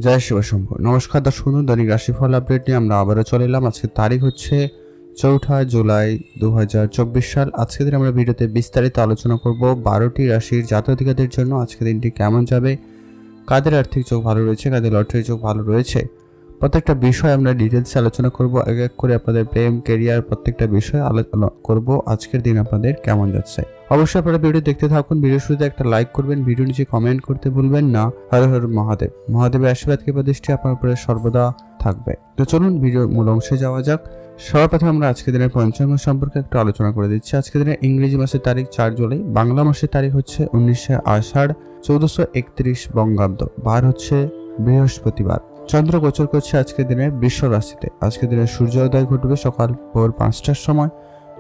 জয় শিব শম্ভু। নমস্কার দর্শক বন্ধু, দৈনিক রাশিফল আপডেট নিয়ে আমরা আবারও চলে এলাম। আজকের তারিখ হচ্ছে 4 জুলাই 2024 সাল। আজকে দিন আমরা ভিডিওতে বিস্তারিত আলোচনা করব 12টি রাশির জাতক-জাতিকাদের জন্য আজকে দিনটি কেমন যাবে, কাদের আর্থিক যোগ ভালো রয়েছে, কাদের লটারি যোগ ভালো রয়েছে, প্রত্যেকটা বিষয় আমরা ডিটেলসে আলোচনা করব। এক এক করে আপনাদের প্রেম, কেরিয়ার প্রত্যেকটা বিষয় আলোচনা করব। আজকের দিন আপনাদের কেমন যাচ্ছে অবশ্যই আপনারা ভিডিও দেখতে থাকুন। ভিডিও শুরুতে একটা লাইক করবেন, ভিডিও নিচে কমেন্ট করতে ভুলবেন না। হর হর মহাদেব। মহাদেবের আশীর্বাদ কৃপা দৃষ্টি আপনার উপরে সর্বদা থাকবে। তো চলুন ভিডিওর মূল অংশে যাওয়া যাক। সর্বপ্রথম আমরা আজকের দিনের পঞ্চাঙ্গ সম্পর্কে একটু আলোচনা করে দিচ্ছি। আজকের দিনের ইংরেজি মাসের তারিখ 4 জুলাই, বাংলা মাসের তারিখ হচ্ছে 19 আষাঢ় 1431 বঙ্গাব্দ, বার হচ্ছে বৃহস্পতিবার। চন্দ্র গোচর করছে আজকের দিনে বৃষ রাশিতে। আজকের দিনে সূর্যোদয় ঘটবে সকাল ভোর 5টার সময়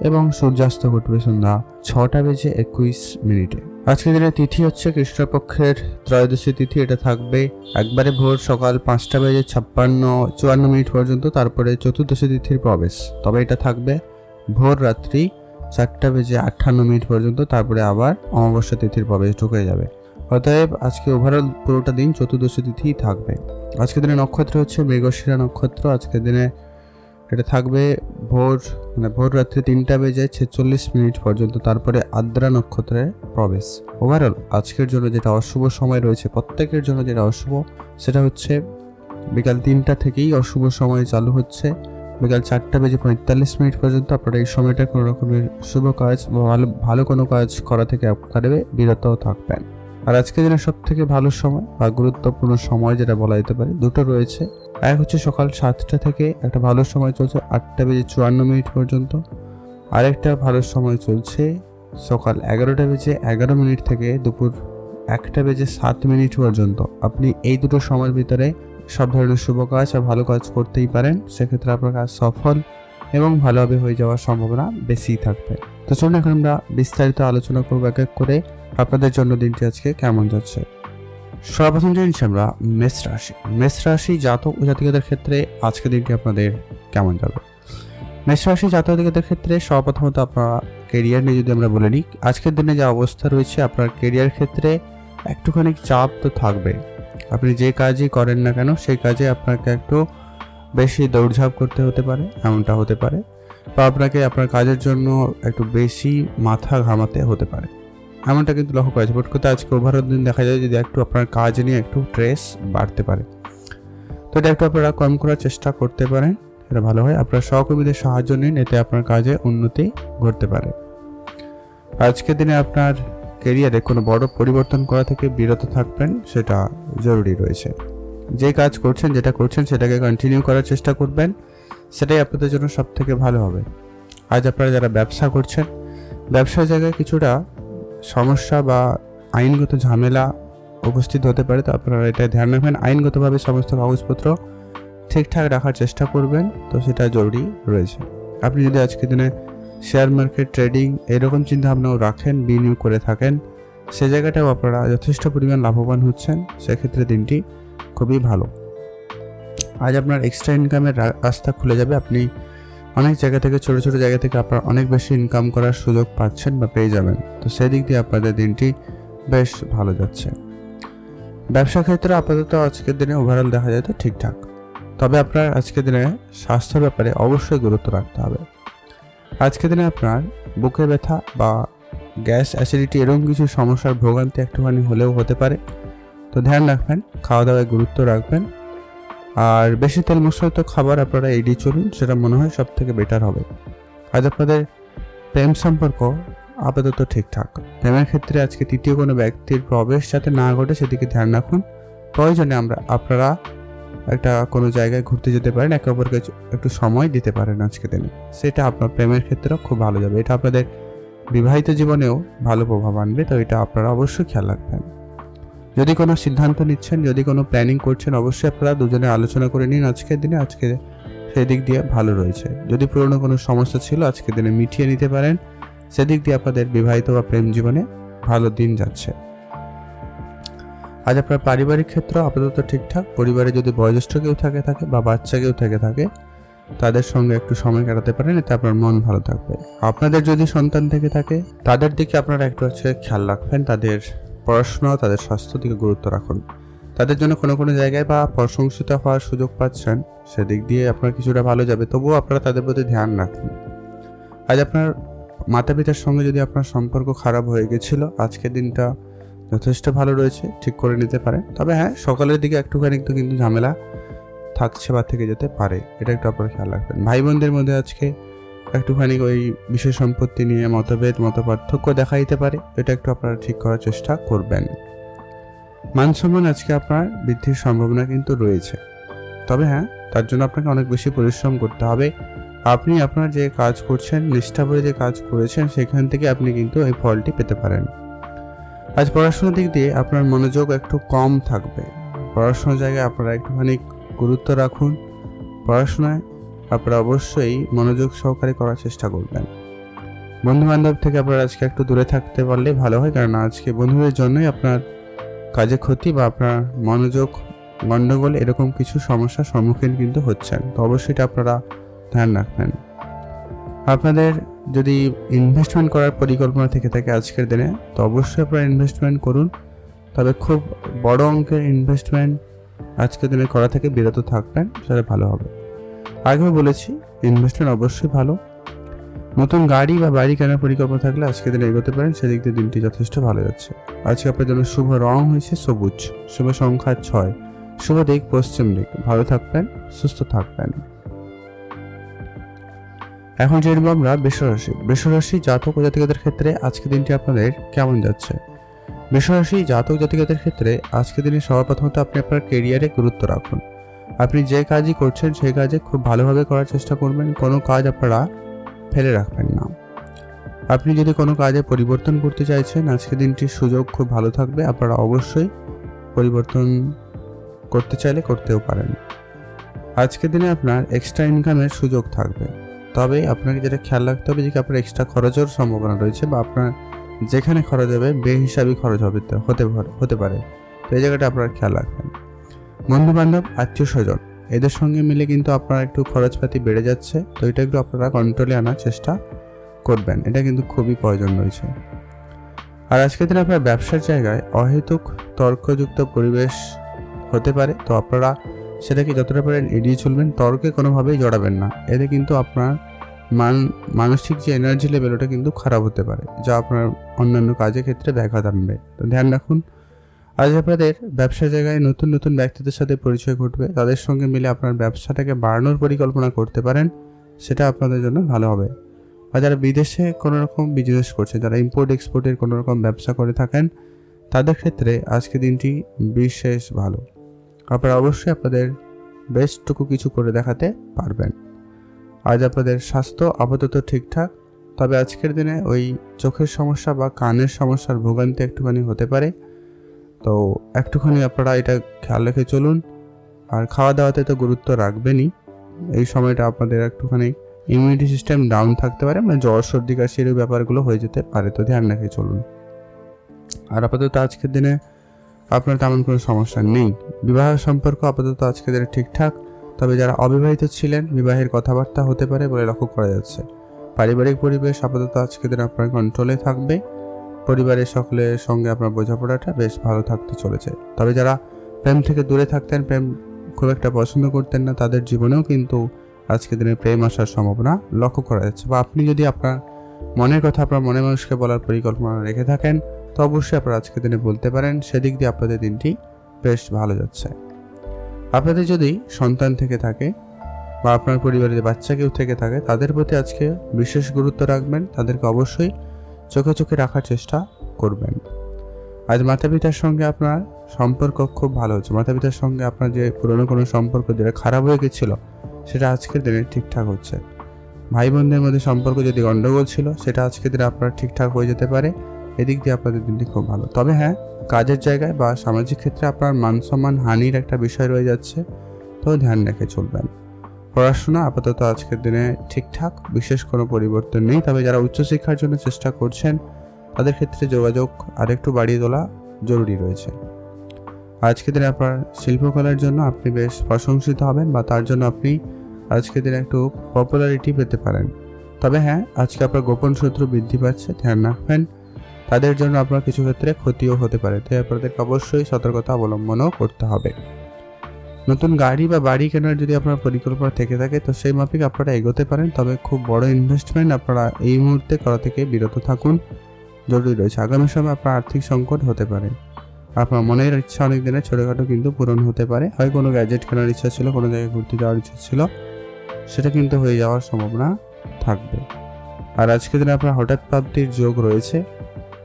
এবং সূর্যাস্ত ঘটবে সন্ধ্যা 6:21। আজকের দিনে তিথি হচ্ছে কৃষ্ণপক্ষের ত্রয়োদশী তিথি। এটা থাকবে একবারে ভোর সকাল 5:54 পর্যন্ত, তারপরে চতুর্দশী তিথির প্রবেশ। তবে এটা থাকবে ভোর রাত্রি 4:58 পর্যন্ত, তারপরে আবার অমাবস্যা তিথির প্রবেশ ঢুকে যাবে। অতএব আজকে ওভারঅল পুরোটা দিন চতুর্দশী তিথি থাকবে। আজকের দিনে নক্ষত্র হচ্ছে মৃগশিরা নক্ষত্র। আজকের দিনে এটা থাকবে ভোর রাত্রি 3:46 পর্যন্ত, তারপরে আদ্রা নক্ষত্রের প্রবেশ। ওভারঅল আজকের জন্য যেটা অশুভ সময় রয়েছে, প্রত্যেকের জন্য যেটা অশুভ সেটা হচ্ছে বিকাল 3টা থেকেই অশুভ সময় চালু হচ্ছে বিকাল 4:45 পর্যন্ত। আপনারা এই সময়টা কোনো রকমের শুভ কাজ বা ভালো কোনো কাজ করা থেকে আপনারা বিরত থাকবেন। আর আজকের দিনে সব থেকে ভালো সময় বা গুরুত্বপূর্ণ সময় যেটা বলা যেতে পারে দুটো রয়েছে। এক হচ্ছে সকাল 7টা থেকে একটা ভালো সময় চলছে 8:54 পর্যন্ত, আরেকটা ভালো সময় চলছে সকাল 11:11 থেকে দুপুর 1:07 পর্যন্ত। আপনি এই দুটো সময়ের ভিতরে সব ধরনের শুভ কাজ আর ভালো কাজ করতেই পারেন। সেক্ষেত্রে আপনার কাজ সফল এবং ভালোভাবে হয়ে যাওয়ার সম্ভাবনা বেশিই থাকবে। তো চলুন এখন আমরা বিস্তারিত আলোচনা করবো এক এক করে আপনাদের জন্য দিনটি আজকে কেমন যাচ্ছে। সর্বপ্রথম জানছি আমরা মেষ রাশি জাতক ও জাতিকাদের ক্ষেত্রে আজকের দিনটি আপনাদের কেমন যাবে। মেষ রাশি জাতক জাতিকাদের ক্ষেত্রে সর্বপ্রথমত আপনারা কেরিয়ার নিয়ে যদি আমরা বলে নিই, আজকের দিনে যে অবস্থা রয়েছে আপনার কেরিয়ার ক্ষেত্রে একটুখানি চাপ তো থাকবে। আপনি যে কাজই করেন না কেন সেই কাজে আপনাকে একটু বেশি দৌড়ঝাঁপ করতে হতে পারে, এমনটা হতে পারে, বা আপনাকে আপনার কাজের জন্য একটু বেশি মাথা ঘামাতে হতে পারে, এমনটা কিন্তু লক্ষ্য করেছে। বোট করতে আজকে ওভারঅল দিন দেখা যায় যদি একটু আপনার কাজ নিয়ে একটু স্ট্রেস বাড়তে পারে, তো এটা একটু আপনারা কম করার চেষ্টা করতে পারেন, এটা ভালো হয়। আপনার সহকর্মীদের সাহায্য নিন, এতে আপনার কাজে উন্নতি ঘটতে পারে। আজকের দিনে আপনার কেরিয়ারে কোনো বড় পরিবর্তন করা থেকে বিরত থাকবেন, সেটা জরুরি রয়েছে। যে কাজ করছেন, যেটা করছেন সেটাকে কন্টিনিউ করার চেষ্টা করবেন, সেটাই আপনাদের জন্য সব থেকে ভালো হবে। আজ আপনারা যারা ব্যবসা করছেন, ব্যবসার জায়গায় কিছুটা সমস্যা বা আইনগত ঝামেলা উপস্থিত হতে পারে, তো আপনারা এটা ধ্যান রাখবেন। আইনগতভাবে সমস্ত কাগজপত্র ঠিকঠাক রাখার চেষ্টা করবেন, তো সেটা জরুরি রয়েছে। আপনি যদি আজকের দিনে শেয়ার মার্কেট, ট্রেডিং এরকম চিন্তাভাবনাও রাখেন, বিনিয়োগ করে থাকেন, সে জায়গাটাও আপনারা যথেষ্ট পরিমাণ লাভবান হচ্ছেন, সেক্ষেত্রে দিনটি খুবই ভালো। আজ আপনার এক্সট্রা ইনকামের রাস্তা খুলে যাবে। আপনি অনেক জায়গা থেকে, ছোটো ছোটো জায়গা থেকে আপনারা অনেক বেশি ইনকাম করার সুযোগ পাচ্ছেন বা পেয়ে যাবেন, তো সেদিক দিয়ে আপনাদের দিনটি বেশ ভালো যাচ্ছে। ব্যবসা ক্ষেত্রে আপাতত আজকের দিনে ওভারঅল দেখা যায় তো ঠিকঠাক, তবে আপনার আজকের দিনে স্বাস্থ্যের ব্যাপারে অবশ্যই গুরুত্ব রাখতে হবে। আজকের দিনে আপনার বুকে ব্যথা বা গ্যাস, অ্যাসিডিটি এরকম কিছু সমস্যার ভোগান্তি একটুখানি হলেও হতে পারে, তো ধ্যান রাখবেন, খাওয়া দাওয়ায় গুরুত্ব রাখবেন। আর বেশি তেল মশলাযুক্ত খাবার আপনারা এড়িয়ে চলুন, সেটা মনে হয় সব থেকে বেটার হবে। আজ আপনাদের প্রেম সম্পর্ক আপাতত ঠিকঠাক। প্রেমের ক্ষেত্রে আজকে তৃতীয় কোনো ব্যক্তির প্রবেশ যাতে না ঘটে সেদিকে ধ্যান রাখুন। প্রয়োজনে আপনারা একটা কোনো জায়গায় ঘুরতে যেতে পারেন, একে অপরকে একটু সময় দিতে পারেন আজকে দিনে, সেটা আপনার প্রেমের ক্ষেত্রেও খুব ভালো যাবে। এটা আপনাদের বিবাহিত জীবনেও ভালো প্রভাব আনবে, তো এটা আপনারা অবশ্যই খেয়াল রাখবেন। যদি কোনো সিদ্ধান্ত নিচ্ছেন, যদি কোনো প্ল্যানিং করছেন, অবশ্যই আপনারা দুজনে আলোচনা করে নিন আজকের দিনে, আজকে সেই দিক দিয়ে ভালো রয়েছে। যদি পুরনো কোনো সমস্যা ছিল আজকের দিনে মিটিয়ে নিতে পারেন, সেদিক দিয়ে আপনাদের বিবাহিত বা প্রেম জীবনে ভালো দিন যাচ্ছে। আজ আপনার পারিবারিক ক্ষেত্র আপাতত ঠিকঠাক। পরিবারে যদি বয়োজ্যেষ্ঠ কেউ থাকে বা বাচ্চা কেউ থাকে, তাদের সঙ্গে একটু সময় কাটাতে পারেন, এতে আপনার মন ভালো থাকবে। আপনাদের যদি সন্তান থেকে থাকে, তাদের দিকে আপনারা একটু খেয়াল রাখবেন, তাদের পড়াশোনা, তাদের স্বাস্থ্য দিকে গুরুত্ব রাখুন। তাদের জন্য কোনো কোনো জায়গায় বা প্রশংসিত হওয়ার সুযোগ পাচ্ছেন, সেদিক দিয়ে আপনার কিছুটা ভালো যাবে। তবুও আপনারা তাদের প্রতি ধ্যান রাখুন। আজ আপনার মাতা পিতার সঙ্গে যদি আপনার সম্পর্ক খারাপ হয়ে গেছিল, আজকের দিনটা যথেষ্ট ভালো রয়েছে, ঠিক করে নিতে পারেন। তবে হ্যাঁ, সকালের দিকে একটুখানি কিন্তু ঝামেলা থাকছে বা থেকে যেতে পারে, এটা একটু আপনারা খেয়াল রাখবেন। ভাই বোনদের মধ্যে আজকে একটুখানি ওই বিষয় সম্পত্তি নিয়ে মতভেদ মতপার্থক্য দেখা দিতে পারে, এটা একটু আপনারা ঠিক করার চেষ্টা করবেন। মান সম্মান আজকে আপনার বৃদ্ধির সম্ভাবনা কিন্তু রয়েছে। তবে হ্যাঁ, তার জন্য আপনাকে অনেক বেশি পরিশ্রম করতে হবে। আপনি আপনার যে কাজ করছেন, নিষ্ঠা করে যে কাজ করেছেন, সেখান থেকে আপনি কিন্তু এই ফলটি পেতে পারেন। আজ পড়াশোনার দিক দিয়ে আপনার মনোযোগ একটু কম থাকবে। পড়াশোনার জায়গায় আপনারা একটুখানি গুরুত্ব রাখুন। পড়াশোনায় আপনারা অবশ্যই মনোযোগ সহকারে করার চেষ্টা করবেন। বন্ধু বান্ধব থেকে আপনারা আজকে একটু দূরে থাকতে পারলে ভালো হয়, কারণ আজকে বন্ধুদের জন্যই আপনার কাজে ক্ষতি বা আপনার মনোযোগ গণ্ডগোল এরকম কিছু সমস্যার সম্মুখীন কিন্তু হচ্ছেন। তো অবশ্যই এটা আপনারা ধ্যান রাখবেন। আপনাদের যদি ইনভেস্টমেন্ট করার পরিকল্পনা থেকে থাকে আজকের দিনে, তো অবশ্যই আপনারা ইনভেস্টমেন্ট করুন। তবে খুব বড় অঙ্কের ইনভেস্টমেন্ট আজকের দিনে করা থেকে বিরত থাকবেন, সেটা ভালো হবে। আগেও বলেছি, ইনভেস্টমেন্ট অবশ্যই ভালো। নতুন গাড়ি বা বাড়ি কেনার পরিকল্পনা থাকলে আজকের দিনে এগোতে পারেন, সেদিক দিয়ে দিনটি যথেষ্ট ভালো যাচ্ছে। আজকে আপনার জন্য শুভ রং হয়েছে সবুজ, শুভ সংখ্যা 6, শুভ দিক পশ্চিম দিক। ভালো থাকবেন, সুস্থ থাকবেন। এখন জেনে নেব আমরা বৃষরাশি। বৃষরাশি জাতক ও জাতিকাদের ক্ষেত্রে আজকের দিনটি আপনাদের কেমন যাচ্ছে? বৃষরাশি জাতক জাতিকাদের ক্ষেত্রে আজকের দিনে সর্বপ্রথমত আপনি আপনার কেরিয়ারে গুরুত্ব রাখুন। আপনি যে কাজই করছেন সেই কাজে খুব ভালোভাবে করার চেষ্টা করবেন। কোনো কাজ আপনারা ফেলে রাখবেন না। আপনি যদি কোনো কাজে পরিবর্তন করতে চাইছেন, আজকের দিনটির সুযোগ খুব ভালো থাকবে। আপনারা অবশ্যই পরিবর্তন করতে চাইলে করতেও পারেন। আজকের দিনে আপনার এক্সট্রা ইনকামের সুযোগ থাকবে। তবে আপনাকে যেটা খেয়াল রাখতে হবে যে আপনার এক্সট্রা খরচের সম্ভাবনা রয়েছে, বা আপনার যেখানে খরচ হবে বেহিসাবি খরচ হতে পারে। তো এই জায়গাটা আপনারা খেয়াল রাখবেন। বন্ধু বান্ধব, আত্মীয় স্বজন এদের সঙ্গে মিলে কিন্তু আপনার একটু খরচপাতি বেড়ে যাচ্ছে, তো এটা একটু আপনারা কন্ট্রোলে আনার চেষ্টা করবেন। এটা কিন্তু খুবই প্রয়োজন রয়েছে। আর আজকের দিনে আপনার ব্যবসার জায়গায় অহেতুক তর্কযুক্ত পরিবেশ হতে পারে, তো আপনারা সেটাকে যতটা পারেন এড়িয়ে চলবেন। তর্কে কোনোভাবেই জড়াবেন না, এতে কিন্তু আপনার মানসিক যে এনার্জি লেভেল ওটা কিন্তু খারাপ হতে পারে, যা আপনার অন্যান্য কাজের ক্ষেত্রে ব্যাঘাত আনবে। তো ধ্যান রাখুন। আজ আপনাদের ব্যবসার জায়গায় নতুন নতুন ব্যক্তিদের সাথে পরিচয় ঘটবে, তাদের সঙ্গে মিলে আপনার ব্যবসাটাকে বাড়ানোর পরিকল্পনা করতে পারেন, সেটা আপনাদের জন্য ভালো হবে। আর যারা বিদেশে কোনো রকম বিজনেস করছে, যারা ইম্পোর্ট এক্সপোর্টের কোনো রকম ব্যবসা করে থাকেন, তাদের ক্ষেত্রে আজকে দিনটি বিশেষ ভালো। আপনারা অবশ্যই আপনাদের বেস্টটুকু কিছু করে দেখাতে পারবেন। আজ আপনাদের স্বাস্থ্য আপাতত ঠিকঠাক, তবে আজকের দিনে ওই চোখের সমস্যা বা কানের সমস্যার ভোগান্তি একটুখানি হতে পারে, তো একটুখানি আপনারা এটা খেয়াল রেখে চলুন। আর খাওয়া দাওয়াতে তো গুরুত্ব রাখবেনই। এই সময়টা আপনাদের একটুখানি ইমিউনিটি সিস্টেম ডাউন থাকতে পারে, মানে জ্বর সর্দি কাশির ব্যাপারগুলো হয়ে যেতে পারে, তো ধ্যান রেখে চলুন। আর আপাতত আজকের দিনে আপনার তেমন কোনো সমস্যা নেই। বিবাহ সম্পর্ক আপাতত আজকের দিনে ঠিকঠাক, তবে যারা অবিবাহিত ছিলেন বিবাহের কথাবার্তা হতে পারে বলে লক্ষ্য করা যাচ্ছে। পারিবারিক পরিবেশ আপাতত আজকের দিনে আপনার কন্ট্রোলে থাকবে। পরিবারের সকলের সঙ্গে আপনার বোঝাপড়াটা বেশ ভালো থাকতে চলেছে। তবে যারা প্রেম থেকে দূরে থাকতেন, প্রেম খুব একটা পছন্দ করতেন না, তাদের জীবনেও কিন্তু আজকের দিনে প্রেম আসার সম্ভাবনা লক্ষ্য করা যাচ্ছে। বা আপনি যদি আপনার মনের কথা আপনার মনের মানুষকে বলার পরিকল্পনা রেখে থাকেন, তো অবশ্যই আপনারা আজকের দিনে বলতে পারেন। সেদিক দিয়ে আপনাদের দিনটি বেশ ভালো যাচ্ছে। আপনাদের যদি সন্তান থেকে থাকে বা আপনার পরিবারের বাচ্চা কেউ থেকে থাকে, তাদের প্রতি আজকে বিশেষ গুরুত্ব রাখবেন। তাদেরকে অবশ্যই চোখে চোখে রাখার চেষ্টা করবেন। আজ মাতা পিতার সঙ্গে আপনার সম্পর্ক খুব ভালো হচ্ছে। মাতা পিতার সঙ্গে আপনার যে পুরনো কোনো সম্পর্ক যেটা খারাপ হয়ে গেছিল, সেটা আজকের দিনে ঠিকঠাক হচ্ছে। ভাই বোনদের মধ্যে সম্পর্ক যদি গণ্ডগোল ছিল, সেটা আজকের দিনে আপনার ঠিকঠাক হয়ে যেতে পারে। এদিক দিয়ে আপনাদের দিনটি খুব ভালো। তবে হ্যাঁ, কাজের জায়গায় বা সামাজিক ক্ষেত্রে আপনার মান সম্মান হানির একটা বিষয় রয়ে যাচ্ছে, তো ধ্যান রেখে চলবেন। পড়াশোনা আপাতত আজকের দিনে ঠিকঠাক, বিশেষ কোনো পরিবর্তন নেই। তবে যারা উচ্চশিক্ষার জন্য চেষ্টা করছেন, তাদের ক্ষেত্রে যোগাযোগ আরেকটু বাড়িয়ে তোলা জরুরি রয়েছে। আজকের দিনে আপনার শিল্পকলার জন্য আপনি বেশ প্রশংসিত হবেন, বা তার জন্য আপনি আজকের দিনে একটু পপুলারিটি পেতে পারেন। তবে হ্যাঁ, আজকে আপনার গোপন শত্রু বৃদ্ধি পাচ্ছে, ধ্যান রাখবেন। তাদের জন্য আপনার কিছু ক্ষেত্রে ক্ষতিও হতে পারে, তাই আপনাদেরকে অবশ্যই সতর্কতা অবলম্বনও করতে হবে। নতুন গাড়ি বা বাড়ি কেনার যদি আপনার পরিকল্পনা থেকে থাকে তো সেই মাফিক আপনারা এগোতে পারেন, তবে খুব বড় ইনভেস্টমেন্ট আপনারা এই মুহূর্তে করা থেকে বিরত থাকুন, জরুরি রয়েছে। আগামী সময় আপনার আর্থিক সংকট হতে পারে। আপনার মনের ইচ্ছা অনেক দিনের ছোটোখাটো কিন্তু পূরণ হতে পারে, হয় কোনো গ্যাজেট কেনার ইচ্ছা ছিল, কোনো জায়গায় ঘুরতে যাওয়ার ইচ্ছা ছিল, সেটা কিন্তু হয়ে যাওয়ার সম্ভাবনা থাকবে। আর আজকের দিনে আপনার হঠাৎ প্রাপ্তির যোগ রয়েছে,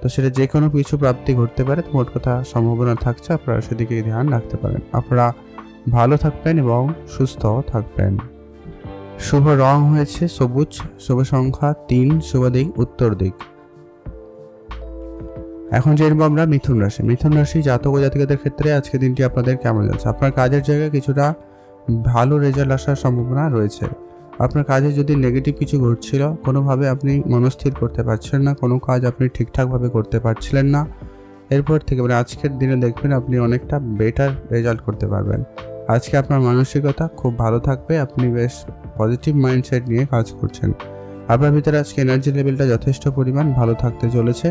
তো সেটা যে কোনো কিছু প্রাপ্তি ঘটতে পারে, তো মোট কথা সম্ভাবনা থাকছে, আপনারা সেদিকে ধ্যান রাখতে পারেন। আপনারা ভালো থাকবেন এবং সুস্থ থাকবেন। শুভ রং হয়েছে সবুজ, শুভ সংখ্যা 3, শুভ দিক উত্তর দিক। এখন জেনব আমরা মিথুন রাশি। মিথুন রাশি জাতক ও জাতিকাদের ক্ষেত্রে আজকে দিনটি আপনাদের কেমন যাচ্ছে? আপনার কাজের জায়গায় কিছুটা ভালো রেজাল্ট আসার সম্ভাবনা রয়েছে। আপনার কাজে যদি নেগেটিভ কিছু ঘটছিল, কোনোভাবে আপনি মনস্থির করতে পারছিলেন না, কোনো কাজ আপনি ঠিকঠাকভাবে করতে পারছিলেন না, এরপর থেকে আজকের দিনে দেখবেন আপনি অনেকটা বেটার রেজাল্ট করতে পারবেন। আজকে আপনার মানসিকতা খুব ভালো থাকবে, আপনি বেশ পজিটিভ মাইন্ডসেট নিয়ে কাজ করছেন। আপনার ভিতরে আজকে এনার্জি লেভেলটা যথেষ্ট পরিমাণ ভালো থাকতে চলেছে,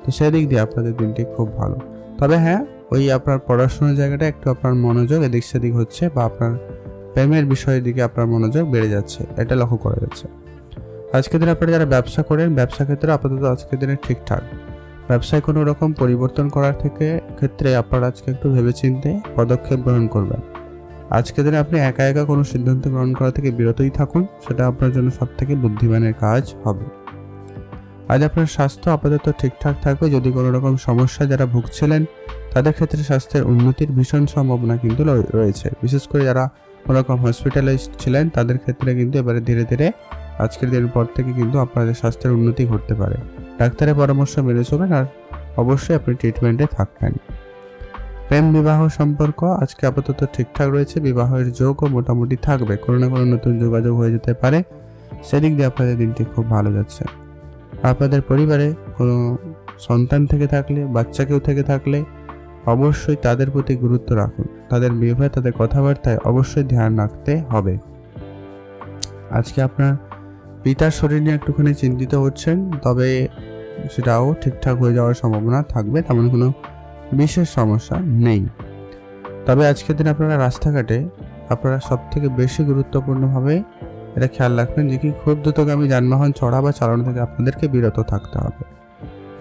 তো সেদিক দিয়ে আপনাদের দিনটি খুব ভালো। তবে হ্যাঁ, ওই আপনার পড়াশোনার জায়গাটা একটু আপনার মনোযোগ এদিক সেদিক হচ্ছে, বা আপনার প্রেমের বিষয়ের দিকে আপনার মনোযোগ বেড়ে যাচ্ছে, এটা লক্ষ্য করা যাচ্ছে। আজকের দিনে আপনারা যারা ব্যবসা করেন, ব্যবসা ক্ষেত্রে আপাতত আজকের দিনে ঠিকঠাক। ব্যবসায় কোনো রকম পরিবর্তন করার ক্ষেত্রে আপনারা আজকে একটু ভেবেচিন্তে পদক্ষেপ গ্রহণ করবেন। আজকের দিনে আপনি একা একা কোনো সিদ্ধান্ত গ্রহণ করা থেকে বিরতই থাকুন, সেটা আপনার জন্য সব থেকে বুদ্ধিমানের কাজ হবে। আজ আপনার স্বাস্থ্য আপাতত ঠিকঠাক থাকবে। যদি কোনো রকম সমস্যা যারা ভুগছিলেন, তাদের ক্ষেত্রে স্বাস্থ্যের উন্নতির ভীষণ সম্ভাবনা কিন্তু রয়েছে। বিশেষ করে যারা কোনো রকম হসপিটালাইজড ছিলেন, তাদের ক্ষেত্রে কিন্তু এবারে ধীরে ধীরে আজকের দিনের পর থেকে কিন্তু আপনাদের স্বাস্থ্যের উন্নতি ঘটতে পারে। ডাক্তারের পরামর্শ মেনে চলবেন, আর অবশ্যই আপনি ট্রিটমেন্টে থাকবেন। প্রেম বিবাহ সম্পর্ক আজকে আপাতত ঠিকঠাক রয়েছে, বিবাহের যোগও মোটামুটি থাকবে, কোনো না কোনো নতুন যোগাযোগ হয়ে যেতে পারে, সেদিক দিয়ে আপনাদের দিনটি খুব ভালো যাচ্ছে। আপনাদের পরিবারে কোনো সন্তান থেকে থাকলে, বাচ্চা কেউ থেকে থাকলে অবশ্যই তাদের প্রতি গুরুত্ব রাখুন, তাদের বিহেভিয়ার, তাদের কথাবার্তায় অবশ্যই ধ্যান রাখতে হবে। আজকে আপনার পিতার শরীর নিয়ে একটুখানি চিন্তিত হচ্ছেন, তবে সেটাও ঠিকঠাক হয়ে যাওয়ার সম্ভাবনা থাকবে, তেমন কোনো বিশেষ সমস্যা নেই। তবে আজকের দিন আপনারা রাস্তাঘাটে আপনারা সব থেকে বেশি গুরুত্বপূর্ণভাবে এটা খেয়াল রাখবেন যে কি খুব দ্রুতগামী যানবাহন চড়া বা চালানো থেকে আপনাদেরকে বিরত থাকতে হবে।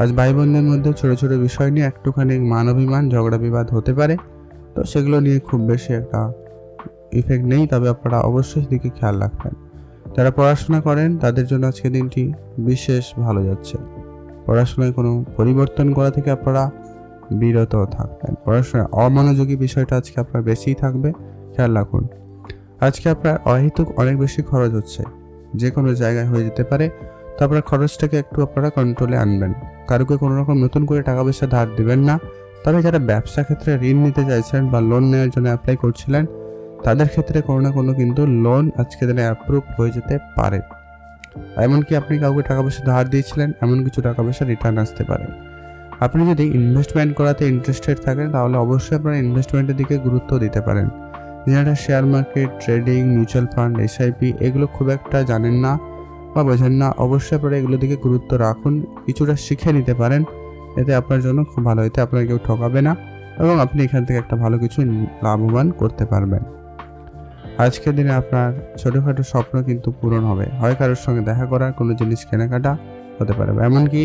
আজ ভাই বোনদের মধ্যে ছোটো ছোটো বিষয় নিয়ে একটুখানি মান অভিমান, ঝগড়া বিবাদ হতে পারে, তো সেগুলো নিয়ে খুব বেশি একটা ইফেক্ট নেই, তবে আপনারা অবশ্যই সেদিকে খেয়াল রাখবেন। যারা পড়াশোনা করেন তাদের জন্য আজকে দিনটি বিশেষ ভালো যাচ্ছে। পড়াশোনায় কোনো পরিবর্তন করা থেকে আপনারা বিরত থাকবেন। পড়াশোনায় অমনোযোগী বিষয়টা আজকে আপনার বেশিই থাকবে, খেয়াল রাখুন। আজকে আপনার অহেতুক অনেক বেশি খরচ হচ্ছে, যে কোনো জায়গায় হয়ে যেতে পারে, তো আপনার খরচটাকে একটু আপনারা কন্ট্রোলে আনবেন। কারোকে কোনো রকম নতুন করে টাকা পয়সা ধার দিবেন না। তবে যারা ব্যবসা ক্ষেত্রে ঋণ নিতে চাইছেন বা লোন নেওয়ার জন্য অ্যাপ্লাই করছিলেন, তাদের ক্ষেত্রে কোনো না কোনো কিন্তু লোন আজকে দিনে অ্যাপ্রুভ হয়ে যেতে পারে। এমনকি আপনি কাউকে টাকা পয়সা ধার দিয়েছিলেন, এমন কিছু টাকা পয়সা রিটার্ন আসতে পারে। আপনি যদি ইনভেস্টমেন্ট করাতে ইন্টারেস্টেড থাকেন, তাহলে অবশ্যই আপনারা ইনভেস্টমেন্টের দিকে গুরুত্ব দিতে পারেন। যারা share market, trading, mutual fund, SIP এগুলো খুব একটা জানেন না বা বোঝেন না, অবশ্যই আপনারা এগুলোর দিকে গুরুত্ব রাখুন, কিছুটা শিখে নিতে পারেন, এতে আপনার জন্য খুব ভালো, এতে আপনার কেউ ঠকাবে না এবং আপনি এখান থেকে একটা ভালো কিছু লাভবান করতে পারবেন। আজকের দিনে আপনার ছোটোখাটো স্বপ্ন কিন্তু পূরণ হবে, হয় কারোর সঙ্গে দেখা করার, কোনো জিনিস কেনাকাটা হতে পারে। এমনকি